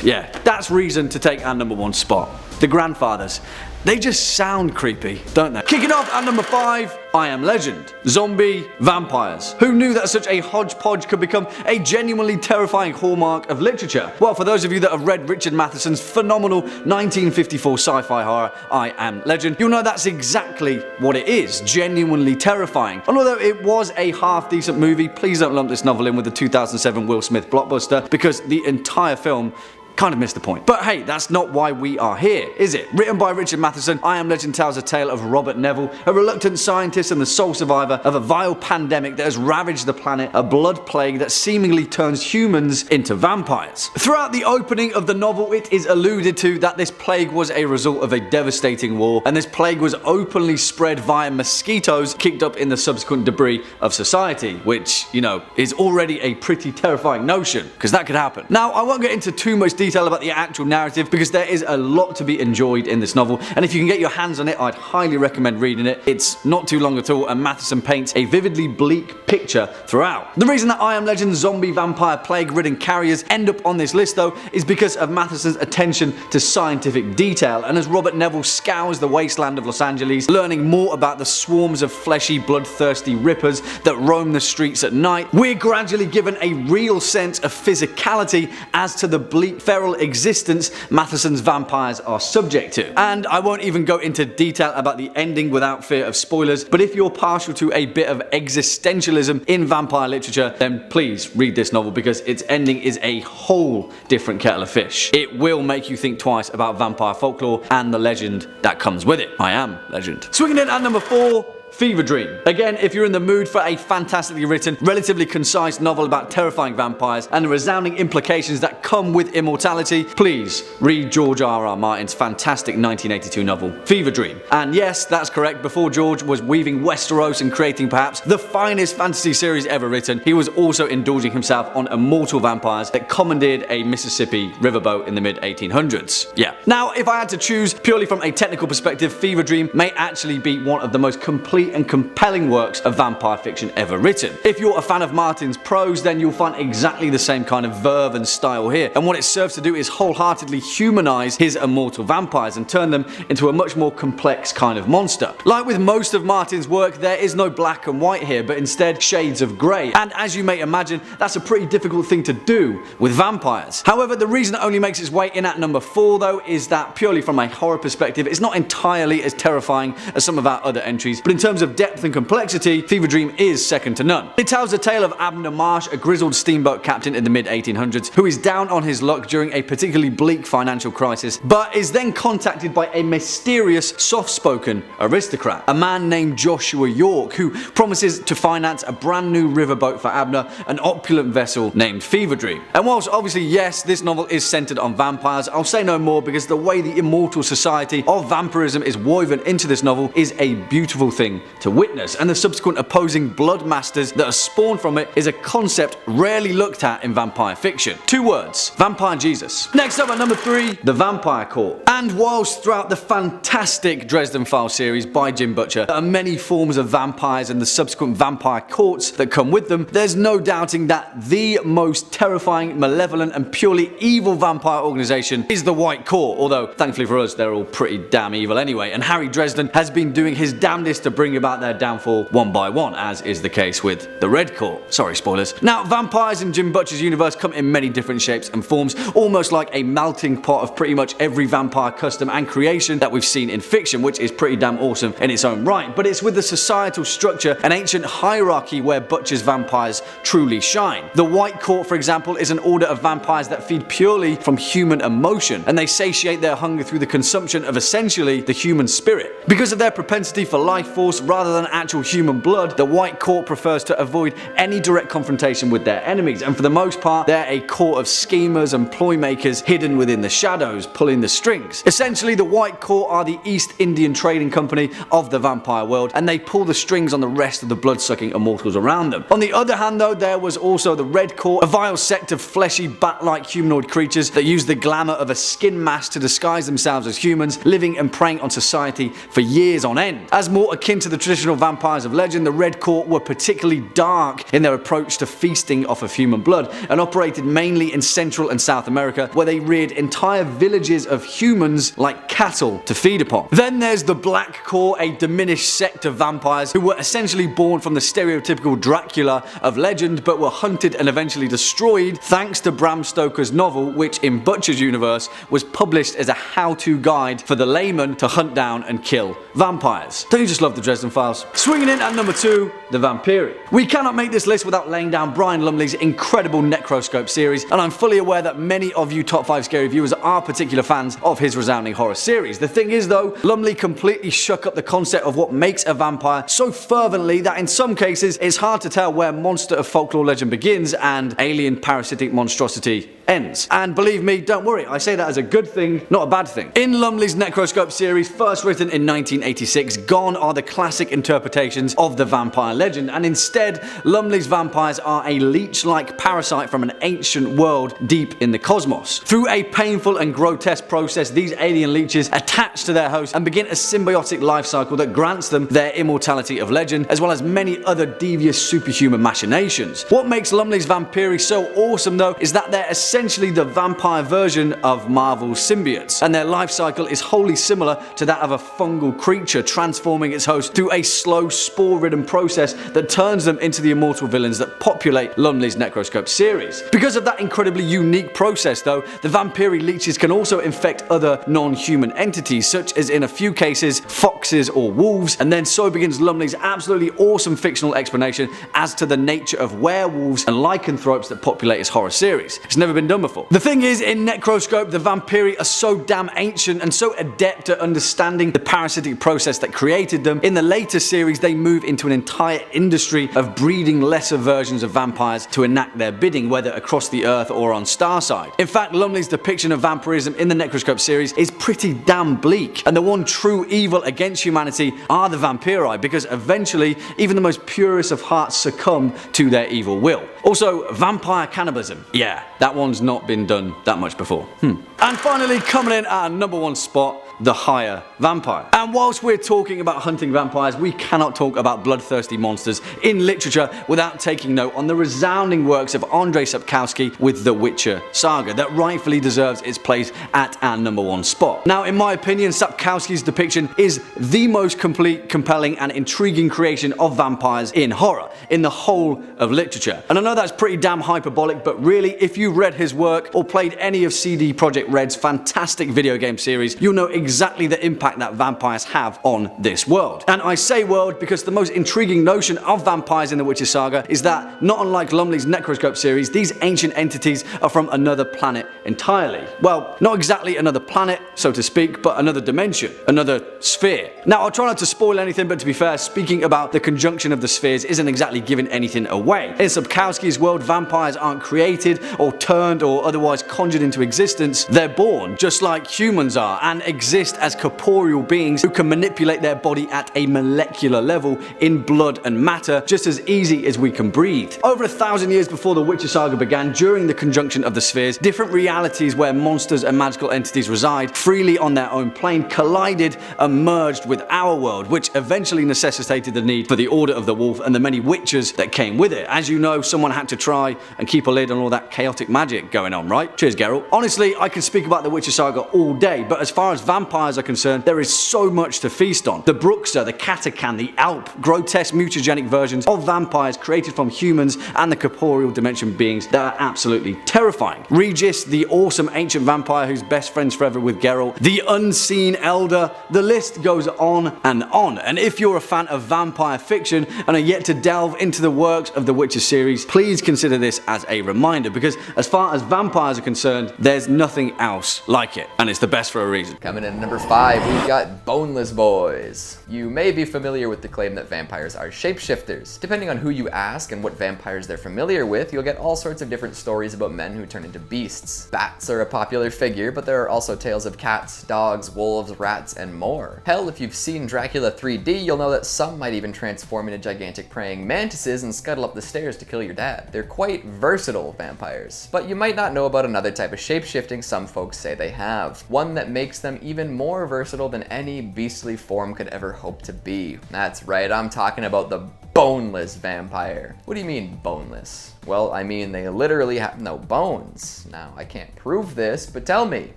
Yeah, that's reason to take our number 1 spot. The Grandfathers. They just sound creepy, don't they? Kicking off at number 5, I Am Legend. Zombie vampires. Who knew that such a hodgepodge could become a genuinely terrifying hallmark of literature? Well, for those of you that have read Richard Matheson's phenomenal 1954 sci-fi horror, I Am Legend, you'll know that's exactly what it is. Genuinely terrifying. And although it was a half-decent movie, please don't lump this novel in with the 2007 Will Smith blockbuster, because the entire film kind of missed the point. But hey, that's not why we are here, is it? Written by Richard Matheson, I Am Legend tells a tale of Robert Neville, a reluctant scientist and the sole survivor of a vile pandemic that has ravaged the planet, a blood plague that seemingly turns humans into vampires. Throughout the opening of the novel, it is alluded to that this plague was a result of a devastating war, and this plague was openly spread via mosquitoes kicked up in the subsequent debris of society, which, you know, is already a pretty terrifying notion, because that could happen. Now, I won't get into too much detail about the actual narrative because there is a lot to be enjoyed in this novel, and if you can get your hands on it, I'd highly recommend reading it. It's not too long at all, and Matheson paints a vividly bleak picture throughout. The reason that I Am Legend's zombie vampire plague-ridden carriers end up on this list though is because of Matheson's attention to scientific detail, and as Robert Neville scours the wasteland of Los Angeles, learning more about the swarms of fleshy, bloodthirsty rippers that roam the streets at night, we're gradually given a real sense of physicality as to the bleak, feral existence Matheson's vampires are subject to. And I won't even go into detail about the ending without fear of spoilers, but if you're partial to a bit of existentialism in vampire literature, then please read this novel because its ending is a whole different kettle of fish. It will make you think twice about vampire folklore and the legend that comes with it. I Am Legend. Swinging in at number 4, Fever Dream. Again, if you're in the mood for a fantastically written, relatively concise novel about terrifying vampires and the resounding implications that come with immortality, please read George R.R. Martin's fantastic 1982 novel, Fever Dream. And yes, that's correct, before George was weaving Westeros and creating perhaps the finest fantasy series ever written, he was also indulging himself on immortal vampires that commandeered a Mississippi riverboat in the mid-1800s. Yeah. Now, if I had to choose purely from a technical perspective, Fever Dream may actually be one of the most complete and compelling works of vampire fiction ever written. If you're a fan of Martin's prose, then you'll find exactly the same kind of verve and style here, and what it serves to do is wholeheartedly humanize his immortal vampires and turn them into a much more complex kind of monster. Like with most of Martin's work, there is no black and white here, but instead shades of grey, and as you may imagine, that's a pretty difficult thing to do with vampires. However, the reason it only makes its way in at number 4 though is that purely from a horror perspective, it's not entirely as terrifying as some of our other entries, but in terms of depth and complexity, Fever Dream is second to none. It tells the tale of Abner Marsh, a grizzled steamboat captain in the mid-1800s, who is down on his luck during a particularly bleak financial crisis, but is then contacted by a mysterious, soft-spoken aristocrat, a man named Joshua York, who promises to finance a brand new riverboat for Abner, an opulent vessel named Fever Dream. And whilst obviously yes, this novel is centered on vampires, I'll say no more because the way the immortal society of vampirism is woven into this novel is a beautiful thing to witness, and the subsequent opposing blood masters that are spawned from it is a concept rarely looked at in vampire fiction. 2 words: Vampire Jesus. Next up at number 3, The Vampire Court. And whilst throughout the fantastic Dresden Files series by Jim Butcher, there are many forms of vampires and the subsequent vampire courts that come with them, there's no doubting that the most terrifying, malevolent and purely evil vampire organization is the White Court, although thankfully for us they're all pretty damn evil anyway, and Harry Dresden has been doing his damnedest to bring about their downfall one by one, as is the case with the Red Court. Sorry, spoilers. Now, vampires in Jim Butcher's universe come in many different shapes and forms, almost like a melting pot of pretty much every vampire custom and creation that we've seen in fiction, which is pretty damn awesome in its own right. But it's with the societal structure and ancient hierarchy where Butcher's vampires truly shine. The White Court, for example, is an order of vampires that feed purely from human emotion, and they satiate their hunger through the consumption of essentially the human spirit. Because of their propensity for life force, force rather than actual human blood, the White Court prefers to avoid any direct confrontation with their enemies, and for the most part they're a court of schemers and ploy makers hidden within the shadows, pulling the strings. Essentially, the White Court are the East Indian Trading Company of the vampire world, and they pull the strings on the rest of the blood-sucking immortals around them. On the other hand though, there was also the Red Court, a vile sect of fleshy bat-like humanoid creatures that use the glamour of a skin mask to disguise themselves as humans, living and preying on society for years on end. As more akin to the traditional vampires of legend, the Red Court were particularly dark in their approach to feasting off of human blood, and operated mainly in Central and South America, where they reared entire villages of humans like cattle to feed upon. Then there's the Black Court, a diminished sect of vampires who were essentially born from the stereotypical Dracula of legend, but were hunted and eventually destroyed thanks to Bram Stoker's novel, which in Butcher's universe was published as a how-to guide for the layman to hunt down and kill vampires. Don't you just love the Dresden Files? Swinging in at number 2, the Vampiri. We cannot make this list without laying down Brian Lumley's incredible Necroscope series, and I'm fully aware that many of you Top 5 Scary viewers are particular fans of his resounding horror series. The thing is though, Lumley completely shook up the concept of what makes a vampire so fervently that in some cases it's hard to tell where monster of folklore legend begins and alien parasitic monstrosity ends. And believe me, don't worry, I say that as a good thing, not a bad thing. In Lumley's Necroscope series, first written in 1986, gone are the classic interpretations of the vampire legend, and instead Lumley's vampires are a leech-like parasite from an ancient world deep in the cosmos. Through a painful and grotesque process, these alien leeches attach to their host and begin a symbiotic life cycle that grants them their immortality of legend, as well as many other devious superhuman machinations. What makes Lumley's Vampiri so awesome though is that they're essentially the vampire version of Marvel's symbiotes, and their life cycle is wholly similar to that of a fungal creature transforming its host through a slow spore-ridden process that turns them into the immortal villains that populate Lumley's Necroscope series. Because of that incredibly unique process though, the Vampiri leeches can also infect other non-human entities, such as in a few cases foxes or wolves, and then so begins Lumley's absolutely awesome fictional explanation as to the nature of werewolves and lycanthropes that populate his horror series. It's never been done before. The thing is, in Necroscope, the Vampiri are so damn ancient and so adept at understanding the parasitic process that created them. In the later series, they move into an entire industry of breeding lesser versions of vampires to enact their bidding, whether across the earth or on Starside. In fact, Lumley's depiction of vampirism in the Necroscope series is pretty damn bleak, and the one true evil against humanity are the Vampiri, because eventually even the most purest of hearts succumb to their evil will. Also, vampire cannibalism. Yeah, that one's not been done that much before. And finally, coming in at our number 1 spot, the higher vampire. And whilst we're talking about hunting vampires, we cannot talk about bloodthirsty monsters in literature without taking note on the resounding works of Andrzej Sapkowski with the Witcher saga that rightfully deserves its place at our number 1 spot. Now, in my opinion, Sapkowski's depiction is the most complete, compelling and intriguing creation of vampires in horror, in the whole of literature. And I know that's pretty damn hyperbolic, but really, if you read his work or played any of CD Projekt Red's fantastic video game series, you'll know exactly the impact that vampires have on this world. And I say world because the most intriguing notion of vampires in the Witcher saga is that, not unlike Lumley's Necroscope series, these ancient entities are from another planet entirely. Well, not exactly another planet, so to speak, but another dimension, another sphere. Now, I'll try not to spoil anything, but to be fair, speaking about the conjunction of the spheres isn't exactly giving anything away. In Sapkowski's world, vampires aren't created or turned or otherwise conjured into existence. They're born, just like humans are, and exist as corporeal beings who can manipulate their body at a molecular level in blood and matter just as easy as we can breathe. Over 1,000 years before the Witcher saga began, during the conjunction of the spheres, different realities where monsters and magical entities reside freely on their own plane collided and merged with our world, which eventually necessitated the need for the Order of the Wolf and the many witches that came with it. As you know, someone had to try and keep a lid on all that chaotic magic going on, right? Cheers, Geralt. Honestly, I could speak about the Witcher saga all day, but as far as vampires are concerned, there is so much to feast on. The Bruxa, the Katakan, the Alp, grotesque mutagenic versions of vampires created from humans and the corporeal dimension beings that are absolutely terrifying. Regis, the awesome ancient vampire who's best friends forever with Geralt, the unseen elder, the list goes on and on. And if you're a fan of vampire fiction and are yet to delve into the works of the Witcher series, please consider this as a reminder, because as far as vampires are concerned, there's nothing else like it, and it's the best for a reason. Coming in at number 5, we've got boneless boys. You may be familiar with the claim that vampires are shapeshifters. Depending on who you ask and what vampires they're familiar with, you'll get all sorts of different stories about men who turn into beasts. Bats are a popular figure, but there are also tales of cats, dogs, wolves, rats, and more. Hell, if you've seen Dracula 3D, you'll know that some might even transform into gigantic praying mantises and scuttle up the stairs to kill your dad. They're quite versatile vampires. But you might not know about another type of shapeshifting some folks say they have. One that makes them even more versatile than any beastly form could ever hope to be. That's right, I'm talking about the boneless vampire. What do you mean boneless? Well, I mean they literally have no bones. Now, I can't prove this, but tell me,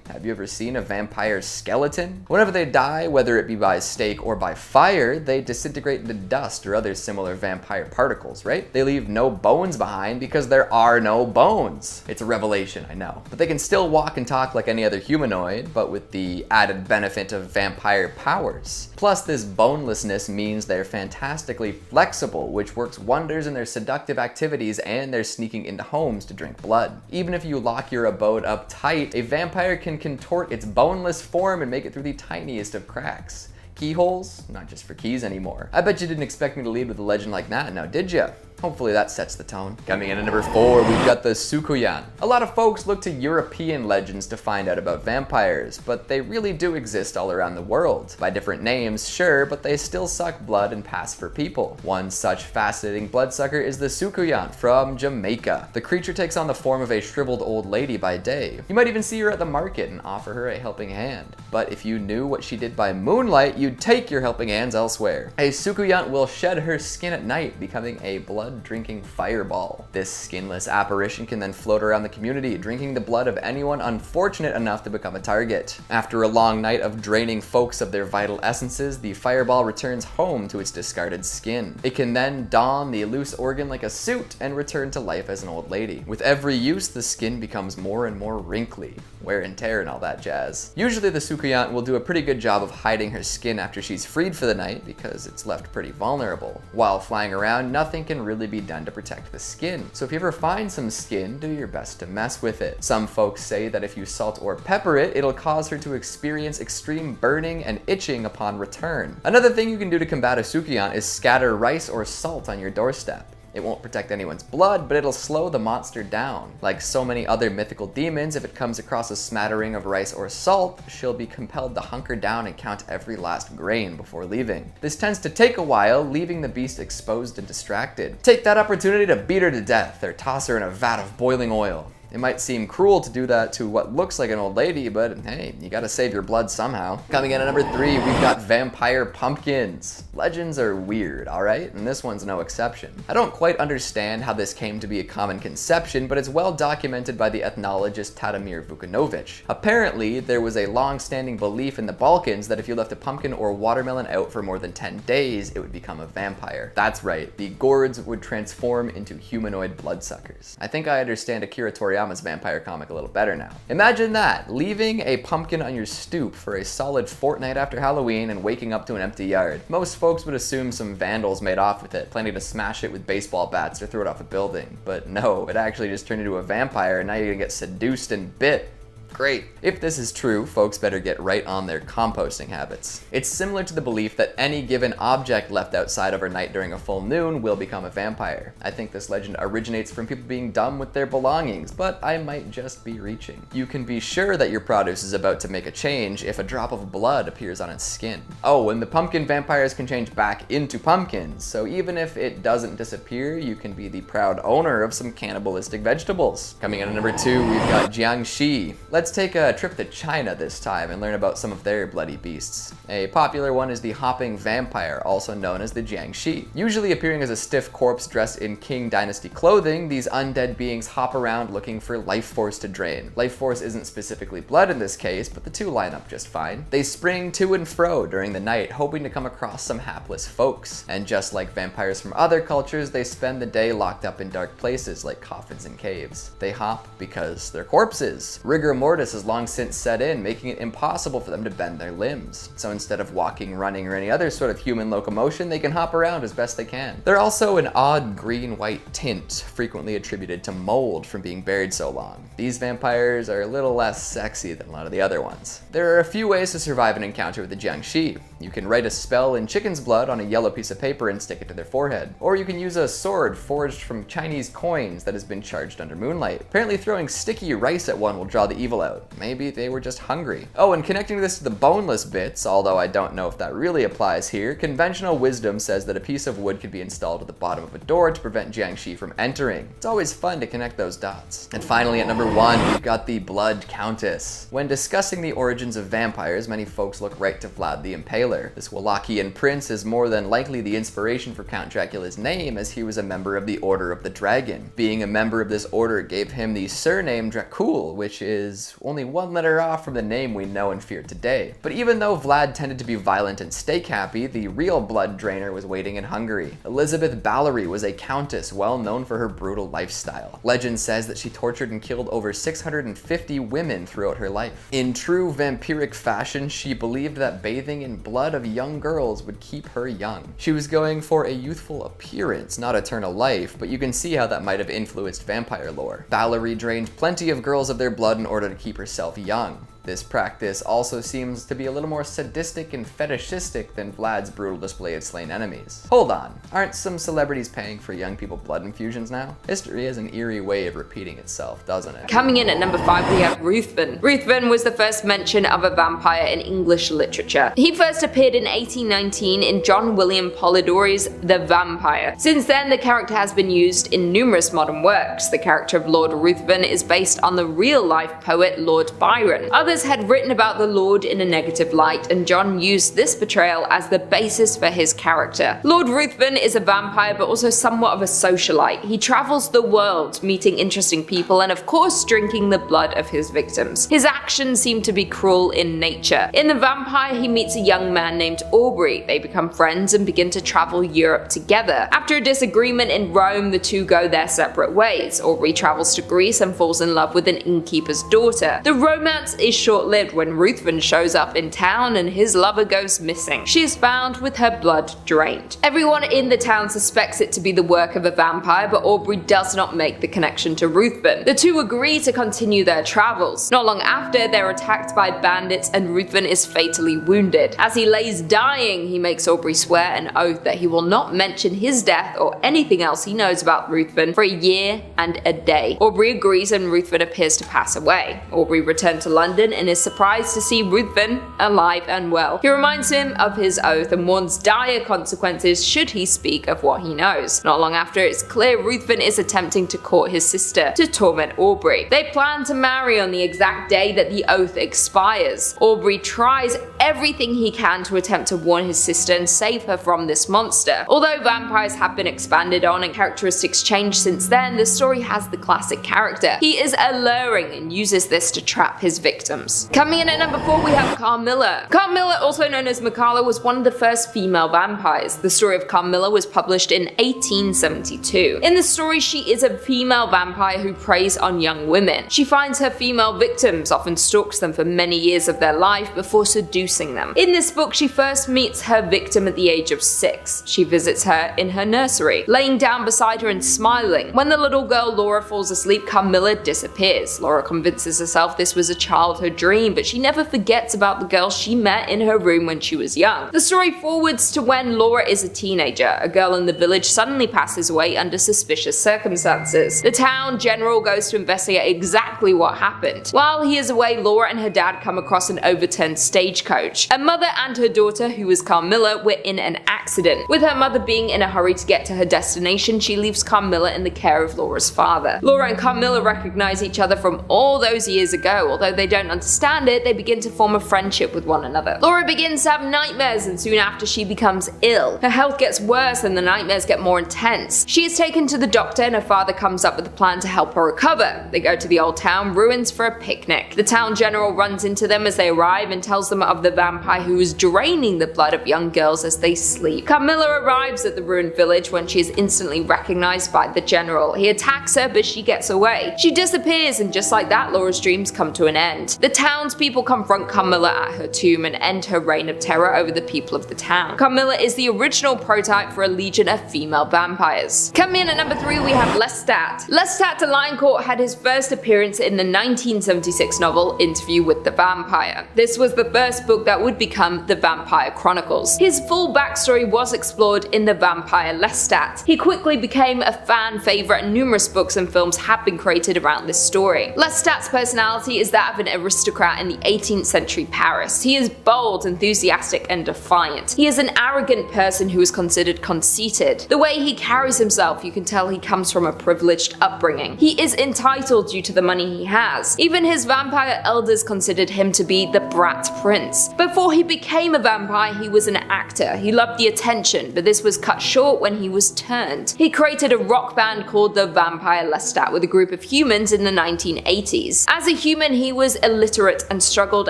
have you ever seen a vampire's skeleton? Whenever they die, whether it be by stake or by fire, they disintegrate into dust or other similar vampire particles, right? They leave no bones behind because there are no bones. It's a revelation, I know. But they can still walk and talk like any other humanoid, but with the added benefit of vampire powers. Plus, this bonelessness means they're fantastically flexible, which works wonders in their seductive activities and their sneaking into homes to drink blood. Even if you lock your abode up tight, a vampire can contort its boneless form and make it through the tiniest of cracks. Keyholes? Not just for keys anymore. I bet you didn't expect me to lead with a legend like that, now did ya? Hopefully that sets the tone. Coming in at number 4, we've got the Sukuyan. A lot of folks look to European legends to find out about vampires, but they really do exist all around the world. By different names, sure, but they still suck blood and pass for people. One such fascinating bloodsucker is the Sukuyan from Jamaica. The creature takes on the form of a shriveled old lady by day. You might even see her at the market and offer her a helping hand. But if you knew what she did by moonlight, you'd take your helping hands elsewhere. A Sukuyan will shed her skin at night, becoming a blood-drinking fireball. This skinless apparition can then float around the community, drinking the blood of anyone unfortunate enough to become a target. After a long night of draining folks of their vital essences, the fireball returns home to its discarded skin. It can then don the loose organ like a suit and return to life as an old lady. With every use, the skin becomes more and more wrinkly, wear and tear and all that jazz. Usually the Sukuyan will do a pretty good job of hiding her skin after she's freed for the night because it's left pretty vulnerable. While flying around, nothing can really be done to protect the skin. So if you ever find some skin, do your best to mess with it. Some folks say that if you salt or pepper it, it'll cause her to experience extreme burning and itching upon return. Another thing you can do to combat a Sukuyan is scatter rice or salt on your doorstep. It won't protect anyone's blood, but it'll slow the monster down. Like so many other mythical demons, if it comes across a smattering of rice or salt, she'll be compelled to hunker down and count every last grain before leaving. This tends to take a while, leaving the beast exposed and distracted. Take that opportunity to beat her to death, or toss her in a vat of boiling oil. It might seem cruel to do that to what looks like an old lady, but hey, you gotta save your blood somehow. Coming in at number 3, we've got vampire pumpkins. Legends are weird, alright? And this one's no exception. I don't quite understand how this came to be a common conception, but it's well documented by the ethnologist Tadimir Vukanovich. Apparently, there was a long-standing belief in the Balkans that if you left a pumpkin or watermelon out for more than 10 days, it would become a vampire. That's right, the gourds would transform into humanoid bloodsuckers. I think I understand Akira Toriyama's vampire comic a little better now. Imagine that, leaving a pumpkin on your stoop for a solid fortnight after Halloween and waking up to an empty yard. Most folks would assume some vandals made off with it, planning to smash it with baseball bats or throw it off a building. But no, it actually just turned into a vampire and now you're gonna get seduced and bit. Great. If this is true, folks better get right on their composting habits. It's similar to the belief that any given object left outside overnight during a full moon will become a vampire. I think this legend originates from people being dumb with their belongings, but I might just be reaching. You can be sure that your produce is about to make a change if a drop of blood appears on its skin. Oh, and the pumpkin vampires can change back into pumpkins, so even if it doesn't disappear, you can be the proud owner of some cannibalistic vegetables. Coming in at number 2, we've got Jiangxi. Let's take a trip to China this time and learn about some of their bloody beasts. A popular one is the hopping vampire, also known as the Jiangxi. Usually appearing as a stiff corpse dressed in Qing Dynasty clothing, these undead beings hop around looking for life force to drain. Life force isn't specifically blood in this case, but the two line up just fine. They spring to and fro during the night, hoping to come across some hapless folks. And just like vampires from other cultures, they spend the day locked up in dark places like coffins and caves. They hop because they're corpses. Rigor mortis mortis has long since set in, making it impossible for them to bend their limbs. So instead of walking, running, or any other sort of human locomotion, they can hop around as best they can. They're also an odd green-white tint, frequently attributed to mold from being buried so long. These vampires are a little less sexy than a lot of the other ones. There are a few ways to survive an encounter with the Jiangshi. You can write a spell in chicken's blood on a yellow piece of paper and stick it to their forehead. Or you can use a sword forged from Chinese coins that has been charged under moonlight. Apparently throwing sticky rice at one will draw the evil out. Maybe they were just hungry. Oh, and connecting this to the boneless bits, although I don't know if that really applies here, conventional wisdom says that a piece of wood could be installed at the bottom of a door to prevent Jiangshi from entering. It's always fun to connect those dots. And finally, at number 1, we've got the Blood Countess. When discussing the origins of vampires, many folks look right to Vlad the Impaler. This Wallachian prince is more than likely the inspiration for Count Dracula's name, as he was a member of the Order of the Dragon. Being a member of this order gave him the surname Dracul, which is only one letter off from the name we know and fear today. But even though Vlad tended to be violent and steak happy, the real blood drainer was waiting in Hungary. Elizabeth Ballery was a countess well known for her brutal lifestyle. Legend says that she tortured and killed over 650 women throughout her life. In true vampiric fashion, she believed that bathing in blood of young girls would keep her young. She was going for a youthful appearance, not eternal life, but you can see how that might have influenced vampire lore. Ballery drained plenty of girls of their blood in order to keep herself young. This practice also seems to be a little more sadistic and fetishistic than Vlad's brutal display of slain enemies. Hold on, aren't some celebrities paying for young people blood infusions now? History has an eerie way of repeating itself, doesn't it? Coming in at number 5, we have Ruthven. Ruthven was the first mention of a vampire in English literature. He first appeared in 1819 in John William Polidori's The Vampire. Since then, the character has been used in numerous modern works. The character of Lord Ruthven is based on the real-life poet Lord Byron. Others had written about the Lord in a negative light, and John used this portrayal as the basis for his character. Lord Ruthven is a vampire, but also somewhat of a socialite. He travels the world, meeting interesting people, and of course drinking the blood of his victims. His actions seem to be cruel in nature. In The Vampire, he meets a young man named Aubrey. They become friends and begin to travel Europe together. After a disagreement in Rome, the two go their separate ways. Aubrey travels to Greece and falls in love with an innkeeper's daughter. The romance is short-lived when Ruthven shows up in town and his lover goes missing. She is found with her blood drained. Everyone in the town suspects it to be the work of a vampire, but Aubrey does not make the connection to Ruthven. The two agree to continue their travels. Not long after, they're attacked by bandits and Ruthven is fatally wounded. As he lays dying, he makes Aubrey swear an oath that he will not mention his death or anything else he knows about Ruthven for a year and a day. Aubrey agrees and Ruthven appears to pass away. Aubrey returns to London and is surprised to see Ruthven alive and well. He reminds him of his oath and warns dire consequences should he speak of what he knows. Not long after, it's clear Ruthven is attempting to court his sister to torment Aubrey. They plan to marry on the exact day that the oath expires. Aubrey tries everything he can to attempt to warn his sister and save her from this monster. Although vampires have been expanded on and characteristics changed since then, the story has the classic character. He is alluring and uses this to trap his victims. Coming in at number 4, we have Carmilla. Carmilla, also known as Makala, was one of the first female vampires. The story of Carmilla was published in 1872. In the story, she is a female vampire who preys on young women. She finds her female victims, often stalks them for many years of their life before seducing them. In this book, she first meets her victim at the age of 6. She visits her in her nursery, laying down beside her and smiling. When the little girl Laura falls asleep, Carmilla disappears. Laura convinces herself this was a childhood dream, but she never forgets about the girl she met in her room when she was young. The story forwards to when Laura is a teenager. A girl in the village suddenly passes away under suspicious circumstances. The town general goes to investigate exactly what happened. While he is away, Laura and her dad come across an overturned stagecoach. A mother and her daughter, who is Carmilla, were in an accident. With her mother being in a hurry to get to her destination, she leaves Carmilla in the care of Laura's father. Laura and Carmilla recognize each other from all those years ago, although they don't understand it, they begin to form a friendship with one another. Laura begins to have nightmares, and soon after she becomes ill. Her health gets worse and the nightmares get more intense. She is taken to the doctor and her father comes up with a plan to help her recover. They go to the old town ruins for a picnic. The town general runs into them as they arrive and tells them of the vampire who is draining the blood of young girls as they sleep. Camilla arrives at the ruined village when she is instantly recognized by the general. He attacks her, but she gets away. She disappears, and just like that, Laura's dreams come to an end. The townspeople confront Camilla at her tomb and end her reign of terror over the people of the town. Camilla is the original prototype for a legion of female vampires. Coming in at number 3, we have Lestat. Lestat de Lioncourt had his first appearance in the 1976 novel Interview with the Vampire. This was the first book that would become the Vampire Chronicles. His full backstory was explored in The Vampire Lestat. He quickly became a fan favorite and numerous books and films have been created around this story. Lestat's personality is that of an aristocrat in the 18th century Paris. He is bold, enthusiastic, and defiant. He is an arrogant person who is considered conceited. The way he carries himself, you can tell he comes from a privileged upbringing. He is entitled due to the money he has. Even his vampire elders considered him to be the brat prince. Before he became a vampire, he was an actor. He loved the attention, but this was cut short when he was turned. He created a rock band called the Vampire Lestat with a group of humans in the 1980s. As a human, he was illiterate and struggled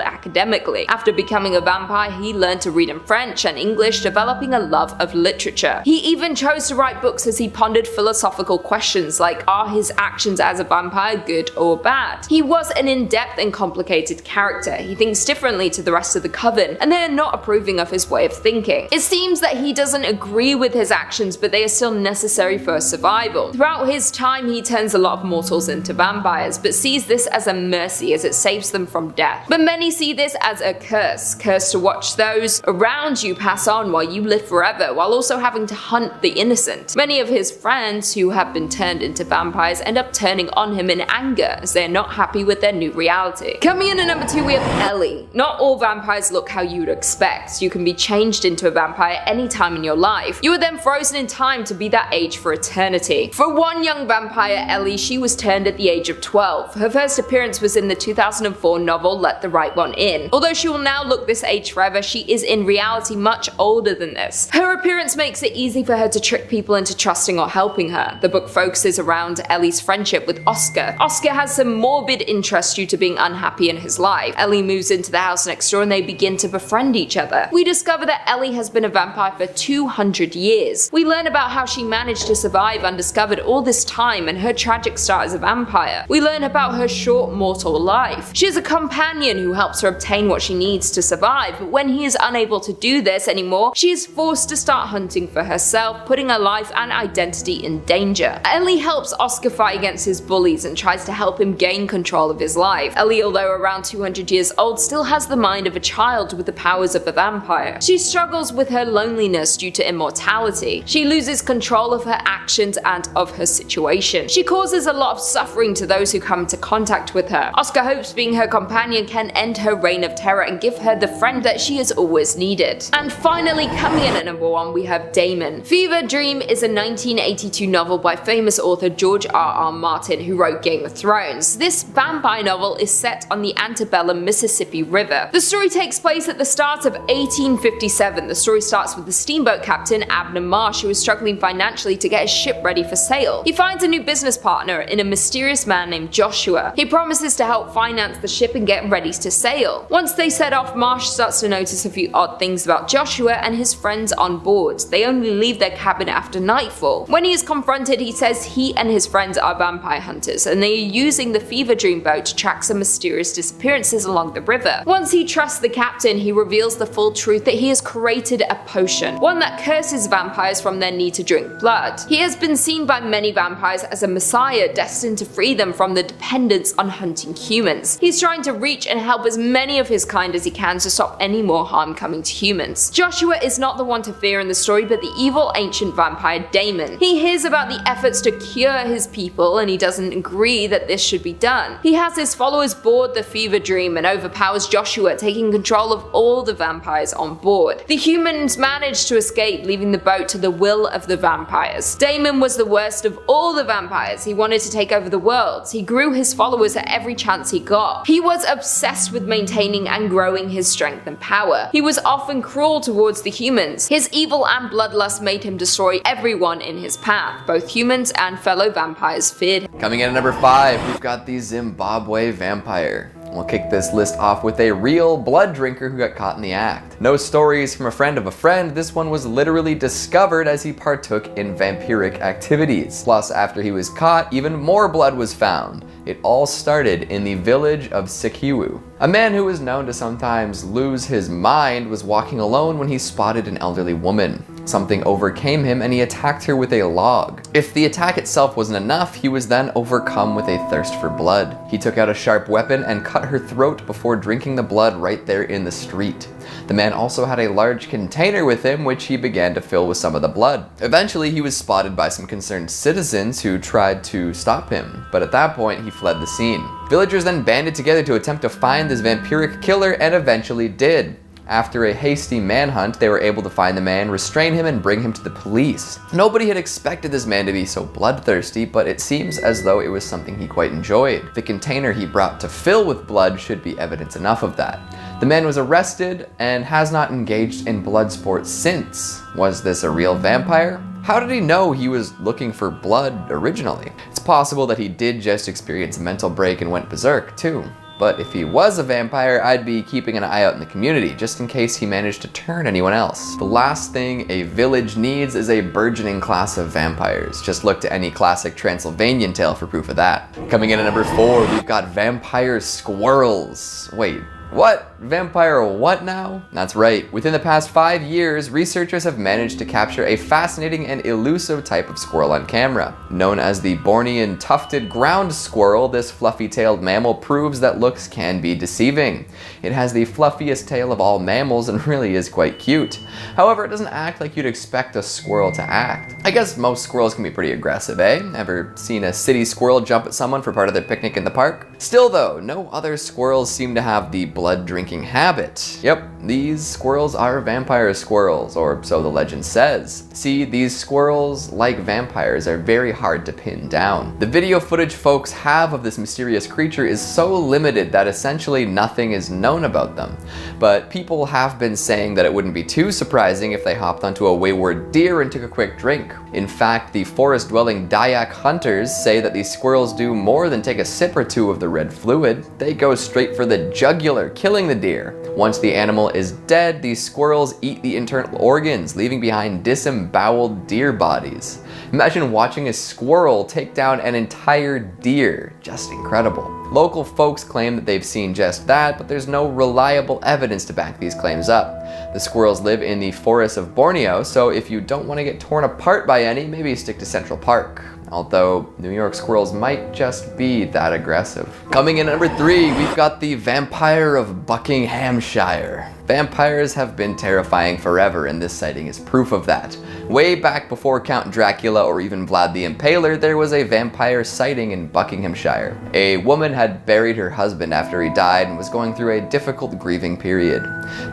academically. After becoming a vampire, he learned to read in French and English, developing a love of literature. He even chose to write books as he pondered philosophical questions like, are his actions as a vampire good or bad? He was an in-depth and complicated character. He thinks differently to the rest of the coven, and they are not approving of his way of thinking. It seems that he doesn't agree with his actions, but they are still necessary for survival. Throughout his time, he turns a lot of mortals into vampires, but sees this as a mercy as it saves them from death. But many see this as a curse to watch those around you pass on while you live forever, while also having to hunt the innocent. Many of his friends who have been turned into vampires end up turning on him in anger as they are not happy with their new reality. Coming in at number 2, we have Ellie. Not all vampires look how you would expect. You can be changed into a vampire any time in your life. You are then frozen in time to be that age for eternity. For one young vampire, Ellie, she was turned at the age of 12. Her first appearance was in the 2004 novel Let the Right One In. Although she will now look this age forever, she is in reality much older than this. Her appearance makes it easy for her to trick people into trusting or helping her. The book focuses around Ellie's friendship with Oscar. Oscar has some morbid interest due to being unhappy in his life. Ellie moves into the house next door and they begin to befriend each other. We discover that Ellie has been a vampire for 200 years. We learn about how she managed to survive undiscovered all this time and her tragic start as a vampire. We learn about her short mortal life. She has a companion who helps her obtain what she needs to survive, but when he is unable to do this anymore, she is forced to start hunting for herself, putting her life and identity in danger. Ellie helps Oscar fight against his bullies and tries to help him gain control of his life. Ellie, although around 200 years old, still has the mind of a child with the powers of a vampire. She struggles with her loneliness due to immortality. She loses control of her actions and of her situation. She causes a lot of suffering to those who come into contact with her. Oscar hopes being her companion can end her reign of terror and give her the friend that she has always needed. And finally, coming in at number 1, we have Damon. Fever Dream is a 1982 novel by famous author George R.R. Martin, who wrote Game of Thrones. This vampire novel is set on the antebellum Mississippi River. The story takes place at the start of 1857. The story starts with the steamboat captain Abner Marsh, who is struggling financially to get his ship ready for sail. He finds a new business partner in a mysterious man named Joshua. He promises to help finance the ship and get ready to sail. Once they set off, Marsh starts to notice a few odd things about Joshua and his friends on board. They only leave their cabin after nightfall. When he is confronted, he says he and his friends are vampire hunters and they are using the Fever Dream boat to track some mysterious disappearances along the river. Once he trusts the captain, he reveals the full truth that he has created a potion, one that curses vampires from their need to drink blood. He has been seen by many vampires as a messiah destined to free them from the dependence on hunting humans. He's trying to reach and help as many of his kind as he can to stop any more harm coming to humans. Joshua is not the one to fear in the story, but the evil ancient vampire Damon. He hears about the efforts to cure his people and he doesn't agree that this should be done. He has his followers board the Fever Dream and overpowers Joshua, taking control of all the vampires on board. The humans manage to escape, leaving the boat to the will of the vampires. Damon was the worst of all the vampires. He wanted to take over the world. He grew his followers at every chance he got. He He was obsessed with maintaining and growing his strength and power. He was often cruel towards the humans. His evil and bloodlust made him destroy everyone in his path. Both humans and fellow vampires feared him. Coming in at number 5, we've got the Zimbabwe vampire. We'll kick this list off with a real blood drinker who got caught in the act. No stories from a friend of a friend, this one was literally discovered as he partook in vampiric activities. Plus, after he was caught, even more blood was found. It all started in the village of Sikiwu. A man who was known to sometimes lose his mind was walking alone when he spotted an elderly woman. Something overcame him and he attacked her with a log. If the attack itself wasn't enough, he was then overcome with a thirst for blood. He took out a sharp weapon and cut her throat before drinking the blood right there in the street. The man also had a large container with him, which he began to fill with some of the blood. Eventually, he was spotted by some concerned citizens who tried to stop him, but at that point, he fled the scene. Villagers then banded together to attempt to find this vampiric killer and eventually did. After a hasty manhunt, they were able to find the man, restrain him, and bring him to the police. Nobody had expected this man to be so bloodthirsty, but it seems as though it was something he quite enjoyed. The container he brought to fill with blood should be evidence enough of that. The man was arrested and has not engaged in blood sports since. Was this a real vampire? How did he know he was looking for blood originally? It's possible that he did just experience a mental break and went berserk too. But if he was a vampire, I'd be keeping an eye out in the community, just in case he managed to turn anyone else. The last thing a village needs is a burgeoning class of vampires. Just look to any classic Transylvanian tale for proof of that. Coming in at number 4, we've got vampire squirrels. Wait, what? Vampire what now? That's right. Within the past 5 years, researchers have managed to capture a fascinating and elusive type of squirrel on camera. Known as the Bornean tufted ground squirrel, this fluffy-tailed mammal proves that looks can be deceiving. It has the fluffiest tail of all mammals and really is quite cute. However, it doesn't act like you'd expect a squirrel to act. I guess most squirrels can be pretty aggressive, eh? Ever seen a city squirrel jump at someone for part of their picnic in the park? Still though, no other squirrels seem to have the blood drinking habit. Yep, these squirrels are vampire squirrels, or so the legend says. See, these squirrels, like vampires, are very hard to pin down. The video footage folks have of this mysterious creature is so limited that essentially nothing is known about them. But people have been saying that it wouldn't be too surprising if they hopped onto a wayward deer and took a quick drink. In fact, the forest-dwelling Dayak hunters say that these squirrels do more than take a sip or two of the red fluid. They go straight for the jugular, killing the deer. Once the animal is dead, these squirrels eat the internal organs, leaving behind disemboweled deer bodies. Imagine watching a squirrel take down an entire deer. Just incredible. Local folks claim that they've seen just that, but there's no reliable evidence to back these claims up. The squirrels live in the forests of Borneo, so if you don't want to get torn apart by any, maybe stick to Central Park. Although New York squirrels might just be that aggressive. Coming in at number 3, we've got the Vampire of Buckinghamshire. Vampires have been terrifying forever, and this sighting is proof of that. Way back before Count Dracula or even Vlad the Impaler, there was a vampire sighting in Buckinghamshire. A woman had buried her husband after he died and was going through a difficult grieving period.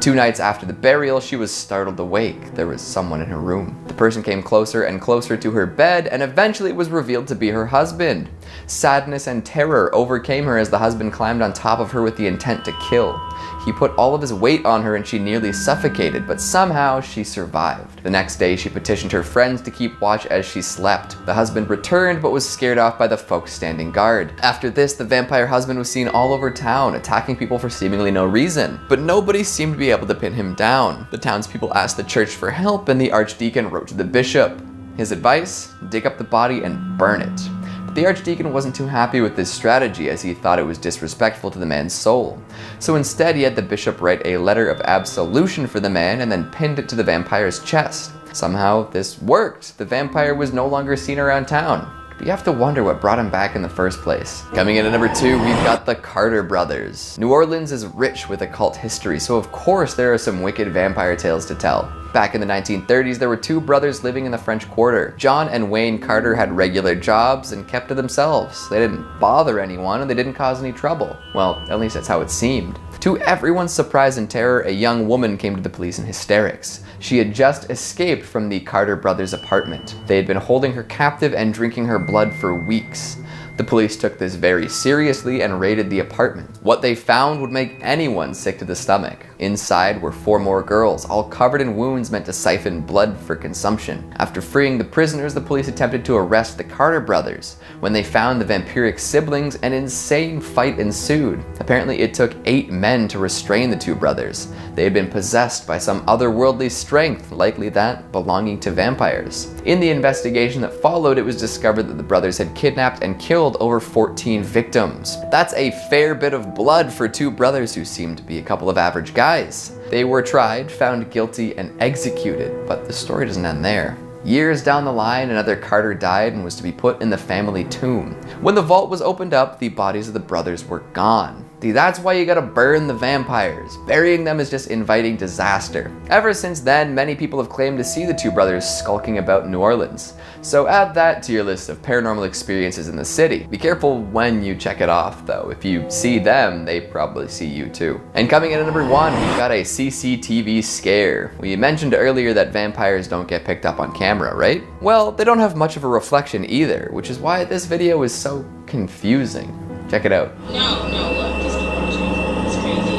2 nights after the burial, she was startled awake. There was someone in her room. The person came closer and closer to her bed, and eventually it was revealed to be her husband. Sadness and terror overcame her as the husband climbed on top of her with the intent to kill. He put all of his weight on her and she nearly suffocated, but somehow she survived. The next day, she petitioned her friends to keep watch as she slept. The husband returned but was scared off by the folks standing guard. After this, the vampire husband was seen all over town, attacking people for seemingly no reason. But nobody seemed to be able to pin him down. The townspeople asked the church for help and the archdeacon wrote to the bishop. His advice? Dig up the body and burn it. The archdeacon wasn't too happy with this strategy as he thought it was disrespectful to the man's soul. So instead he had the bishop write a letter of absolution for the man and then pinned it to the vampire's chest. Somehow this worked. The vampire was no longer seen around town. But you have to wonder what brought him back in the first place. Coming in at number 2, we've got the Carter brothers. New Orleans is rich with occult history, so of course there are some wicked vampire tales to tell. Back in the 1930s, there were 2 brothers living in the French Quarter. John and Wayne Carter had regular jobs and kept to themselves. They didn't bother anyone and they didn't cause any trouble. Well, at least that's how it seemed. To everyone's surprise and terror, a young woman came to the police in hysterics. She had just escaped from the Carter brothers' apartment. They had been holding her captive and drinking her blood for weeks. The police took this very seriously and raided the apartment. What they found would make anyone sick to the stomach. Inside were 4 more girls, all covered in wounds meant to siphon blood for consumption. After freeing the prisoners, the police attempted to arrest the Carter brothers. When they found the vampiric siblings, an insane fight ensued. Apparently, it took 8 men to restrain the 2 brothers. They had been possessed by some otherworldly strength, likely that belonging to vampires. In the investigation that followed, it was discovered that the brothers had kidnapped and killed over 14 victims. That's a fair bit of blood for 2 brothers who seemed to be a couple of average guys. They were tried, found guilty, and executed, but the story doesn't end there. Years down the line, another Carter died and was to be put in the family tomb. When the vault was opened up, the bodies of the brothers were gone. See, that's why you gotta burn the vampires. Burying them is just inviting disaster. Ever since then, many people have claimed to see the 2 brothers skulking about New Orleans. So add that to your list of paranormal experiences in the city. Be careful when you check it off, though. If you see them, they probably see you too. And coming in at number 1, we've got a CCTV scare. We mentioned earlier that vampires don't get picked up on camera, right? Well, they don't have much of a reflection either, which is why this video is so confusing. Check it out. No, look, just keep watching. It's crazy.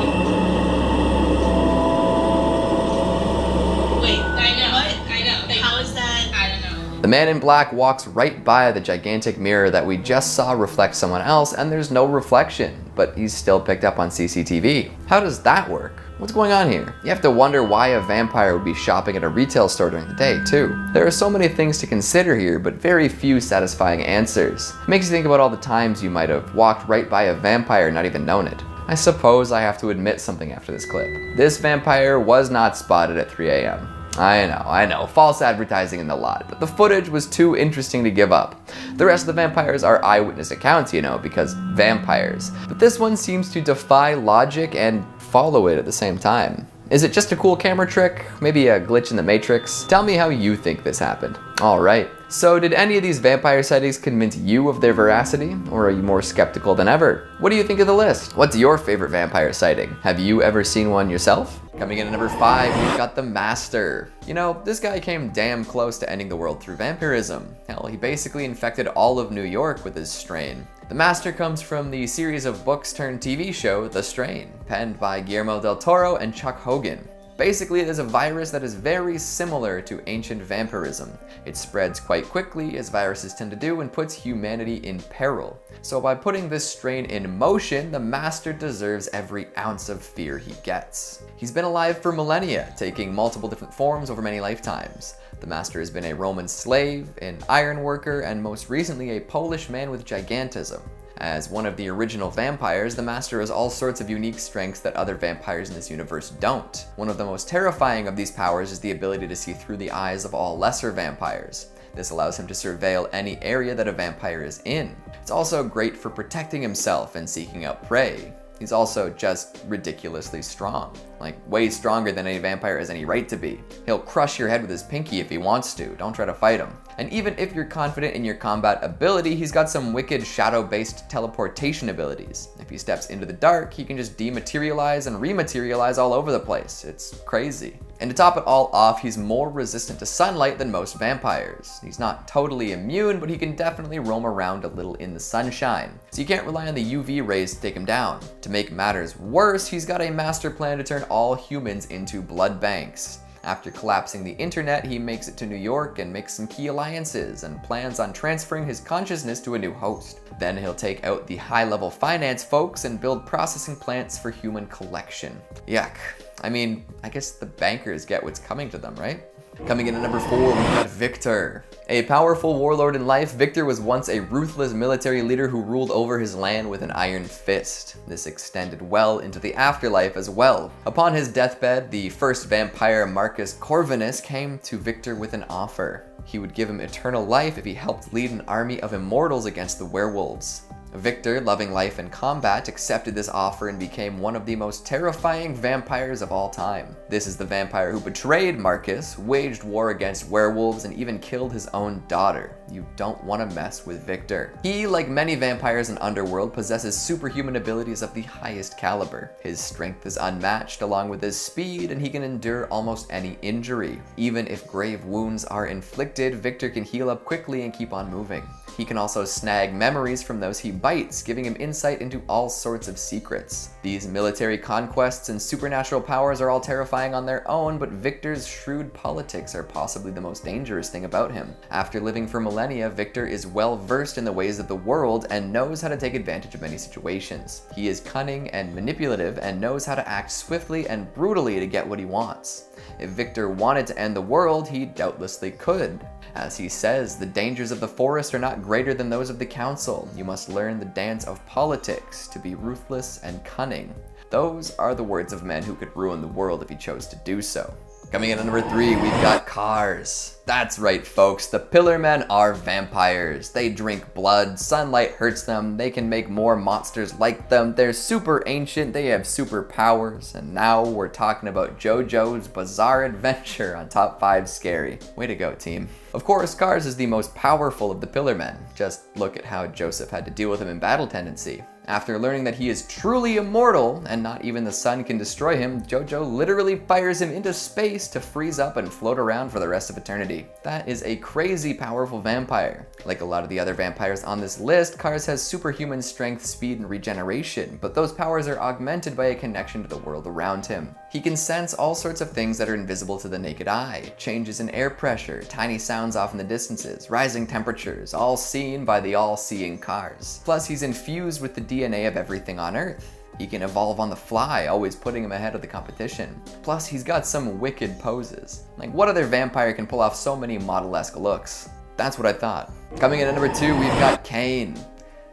Wait, I know. What? I know. Like, how is that? I don't know. The man in black walks right by the gigantic mirror that we just saw reflect someone else, and there's no reflection, but he's still picked up on CCTV. How does that work? What's going on here? You have to wonder why a vampire would be shopping at a retail store during the day, too. There are so many things to consider here, but very few satisfying answers. It makes you think about all the times you might have walked right by a vampire and not even known it. I suppose I have to admit something after this clip. This vampire was not spotted at 3 a.m. I know, false advertising in the lot, but the footage was too interesting to give up. The rest of the vampires are eyewitness accounts, you know, because vampires. But this one seems to defy logic and follow it at the same time. Is it just a cool camera trick? Maybe a glitch in the Matrix? Tell me how you think this happened. Alright, so did any of these vampire sightings convince you of their veracity? Or are you more skeptical than ever? What do you think of the list? What's your favorite vampire sighting? Have you ever seen one yourself? Coming in at number 5, we've got the Master. You know, this guy came damn close to ending the world through vampirism. Hell, he basically infected all of New York with his strain. The Master comes from the series of books turned TV show, The Strain, penned by Guillermo del Toro and Chuck Hogan. Basically, it is a virus that is very similar to ancient vampirism. It spreads quite quickly, as viruses tend to do, and puts humanity in peril. So by putting this strain in motion, the Master deserves every ounce of fear he gets. He's been alive for millennia, taking multiple different forms over many lifetimes. The Master has been a Roman slave, an iron worker, and most recently a Polish man with gigantism. As one of the original vampires, the Master has all sorts of unique strengths that other vampires in this universe don't. One of the most terrifying of these powers is the ability to see through the eyes of all lesser vampires. This allows him to surveil any area that a vampire is in. It's also great for protecting himself and seeking out prey. He's also just ridiculously strong. Like, way stronger than any vampire has any right to be. He'll crush your head with his pinky if he wants to, don't try to fight him. And even if you're confident in your combat ability, he's got some wicked shadow-based teleportation abilities. If he steps into the dark, he can just dematerialize and rematerialize all over the place. It's crazy. And to top it all off, he's more resistant to sunlight than most vampires. He's not totally immune, but he can definitely roam around a little in the sunshine. So you can't rely on the UV rays to take him down. To make matters worse, he's got a master plan to turn all humans into blood banks. After collapsing the internet, he makes it to New York and makes some key alliances and plans on transferring his consciousness to a new host. Then he'll take out the high-level finance folks and build processing plants for human collection. Yuck. I mean, I guess the bankers get what's coming to them, right? Coming in at number 4, we've got Victor. A powerful warlord in life, Victor was once a ruthless military leader who ruled over his land with an iron fist. This extended well into the afterlife as well. Upon his deathbed, the first vampire, Marcus Corvinus, came to Victor with an offer. He would give him eternal life if he helped lead an army of immortals against the werewolves. Victor, loving life and combat, accepted this offer and became one of the most terrifying vampires of all time. This is the vampire who betrayed Marcus, waged war against werewolves, and even killed his own daughter. You don't want to mess with Victor. He, like many vampires in Underworld, possesses superhuman abilities of the highest caliber. His strength is unmatched along with his speed, and he can endure almost any injury. Even if grave wounds are inflicted, Victor can heal up quickly and keep on moving. He can also snag memories from those he bites, giving him insight into all sorts of secrets. These military conquests and supernatural powers are all terrifying on their own, but Victor's shrewd politics are possibly the most dangerous thing about him. After living for millennia, Victor is well versed in the ways of the world and knows how to take advantage of many situations. He is cunning and manipulative and knows how to act swiftly and brutally to get what he wants. If Victor wanted to end the world, he doubtlessly could. As he says, the dangers of the forest are not greater than those of the council. You must learn the dance of politics to be ruthless and cunning. Those are the words of men who could ruin the world if he chose to do so. Coming in at number 3, we've got cars. That's right, folks, the Pillar Men are vampires. They drink blood, sunlight hurts them, they can make more monsters like them, they're super ancient, they have superpowers, and now we're talking about JoJo's Bizarre Adventure on Top 5 Scary. Way to go, team. Of course, Cars is the most powerful of the Pillar Men. Just look at how Joseph had to deal with him in Battle Tendency. After learning that he is truly immortal and not even the sun can destroy him, JoJo literally fires him into space to freeze up and float around for the rest of eternity. That is a crazy powerful vampire. Like a lot of the other vampires on this list, Cars has superhuman strength, speed, and regeneration, but those powers are augmented by a connection to the world around him. He can sense all sorts of things that are invisible to the naked eye, changes in air pressure, tiny sounds off in the distances, rising temperatures, all seen by the all-seeing Cars. Plus, he's infused with the DNA of everything on Earth. He can evolve on the fly, always putting him ahead of the competition. Plus, he's got some wicked poses. Like, what other vampire can pull off so many model-esque looks? That's what I thought. Coming in at number 2, we've got Cain.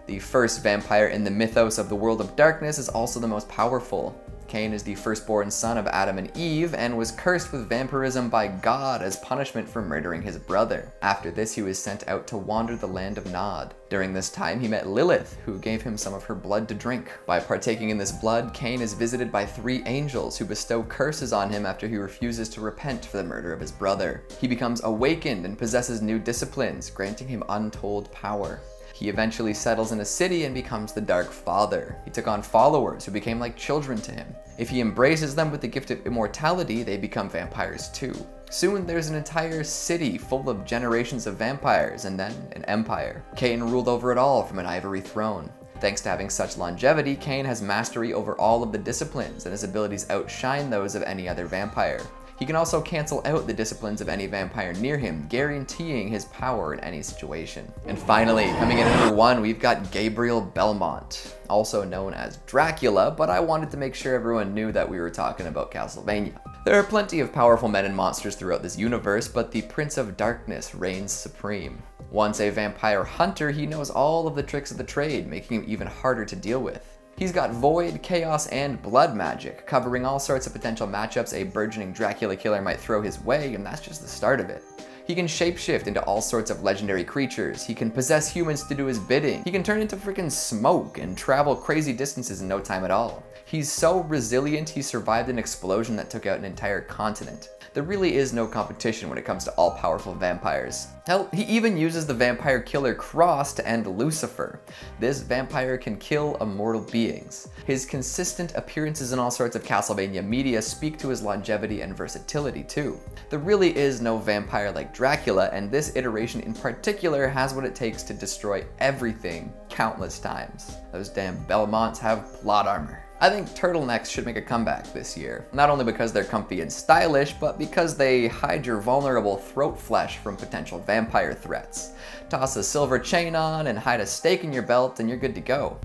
The first vampire in the mythos of the World of Darkness is also the most powerful. Cain is the firstborn son of Adam and Eve and was cursed with vampirism by God as punishment for murdering his brother. After this, he was sent out to wander the land of Nod. During this time, he met Lilith, who gave him some of her blood to drink. By partaking in this blood, Cain is visited by 3 angels who bestow curses on him after he refuses to repent for the murder of his brother. He becomes awakened and possesses new disciplines, granting him untold power. He eventually settles in a city and becomes the Dark Father. He took on followers who became like children to him. If he embraces them with the gift of immortality, they become vampires too. Soon there's an entire city full of generations of vampires, and then an empire. Cain ruled over it all from an ivory throne. Thanks to having such longevity, Cain has mastery over all of the disciplines, and his abilities outshine those of any other vampire. He can also cancel out the disciplines of any vampire near him, guaranteeing his power in any situation. And finally, coming in at number 1, we've got Gabriel Belmont, also known as Dracula, but I wanted to make sure everyone knew that we were talking about Castlevania. There are plenty of powerful men and monsters throughout this universe, but the Prince of Darkness reigns supreme. Once a vampire hunter, he knows all of the tricks of the trade, making him even harder to deal with. He's got void, chaos, and blood magic, covering all sorts of potential matchups a burgeoning Dracula killer might throw his way, and that's just the start of it. He can shapeshift into all sorts of legendary creatures, he can possess humans to do his bidding, he can turn into freaking smoke and travel crazy distances in no time at all. He's so resilient, he survived an explosion that took out an entire continent. There really is no competition when it comes to all-powerful vampires. Hell, he even uses the vampire killer Cross to end Lucifer. This vampire can kill immortal beings. His consistent appearances in all sorts of Castlevania media speak to his longevity and versatility too. There really is no vampire like Dracula, and this iteration in particular has what it takes to destroy everything countless times. Those damn Belmonts have plot armor. I think turtlenecks should make a comeback this year, not only because they're comfy and stylish, but because they hide your vulnerable throat flesh from potential vampire threats. Toss a silver chain on and hide a stake in your belt and you're good to go.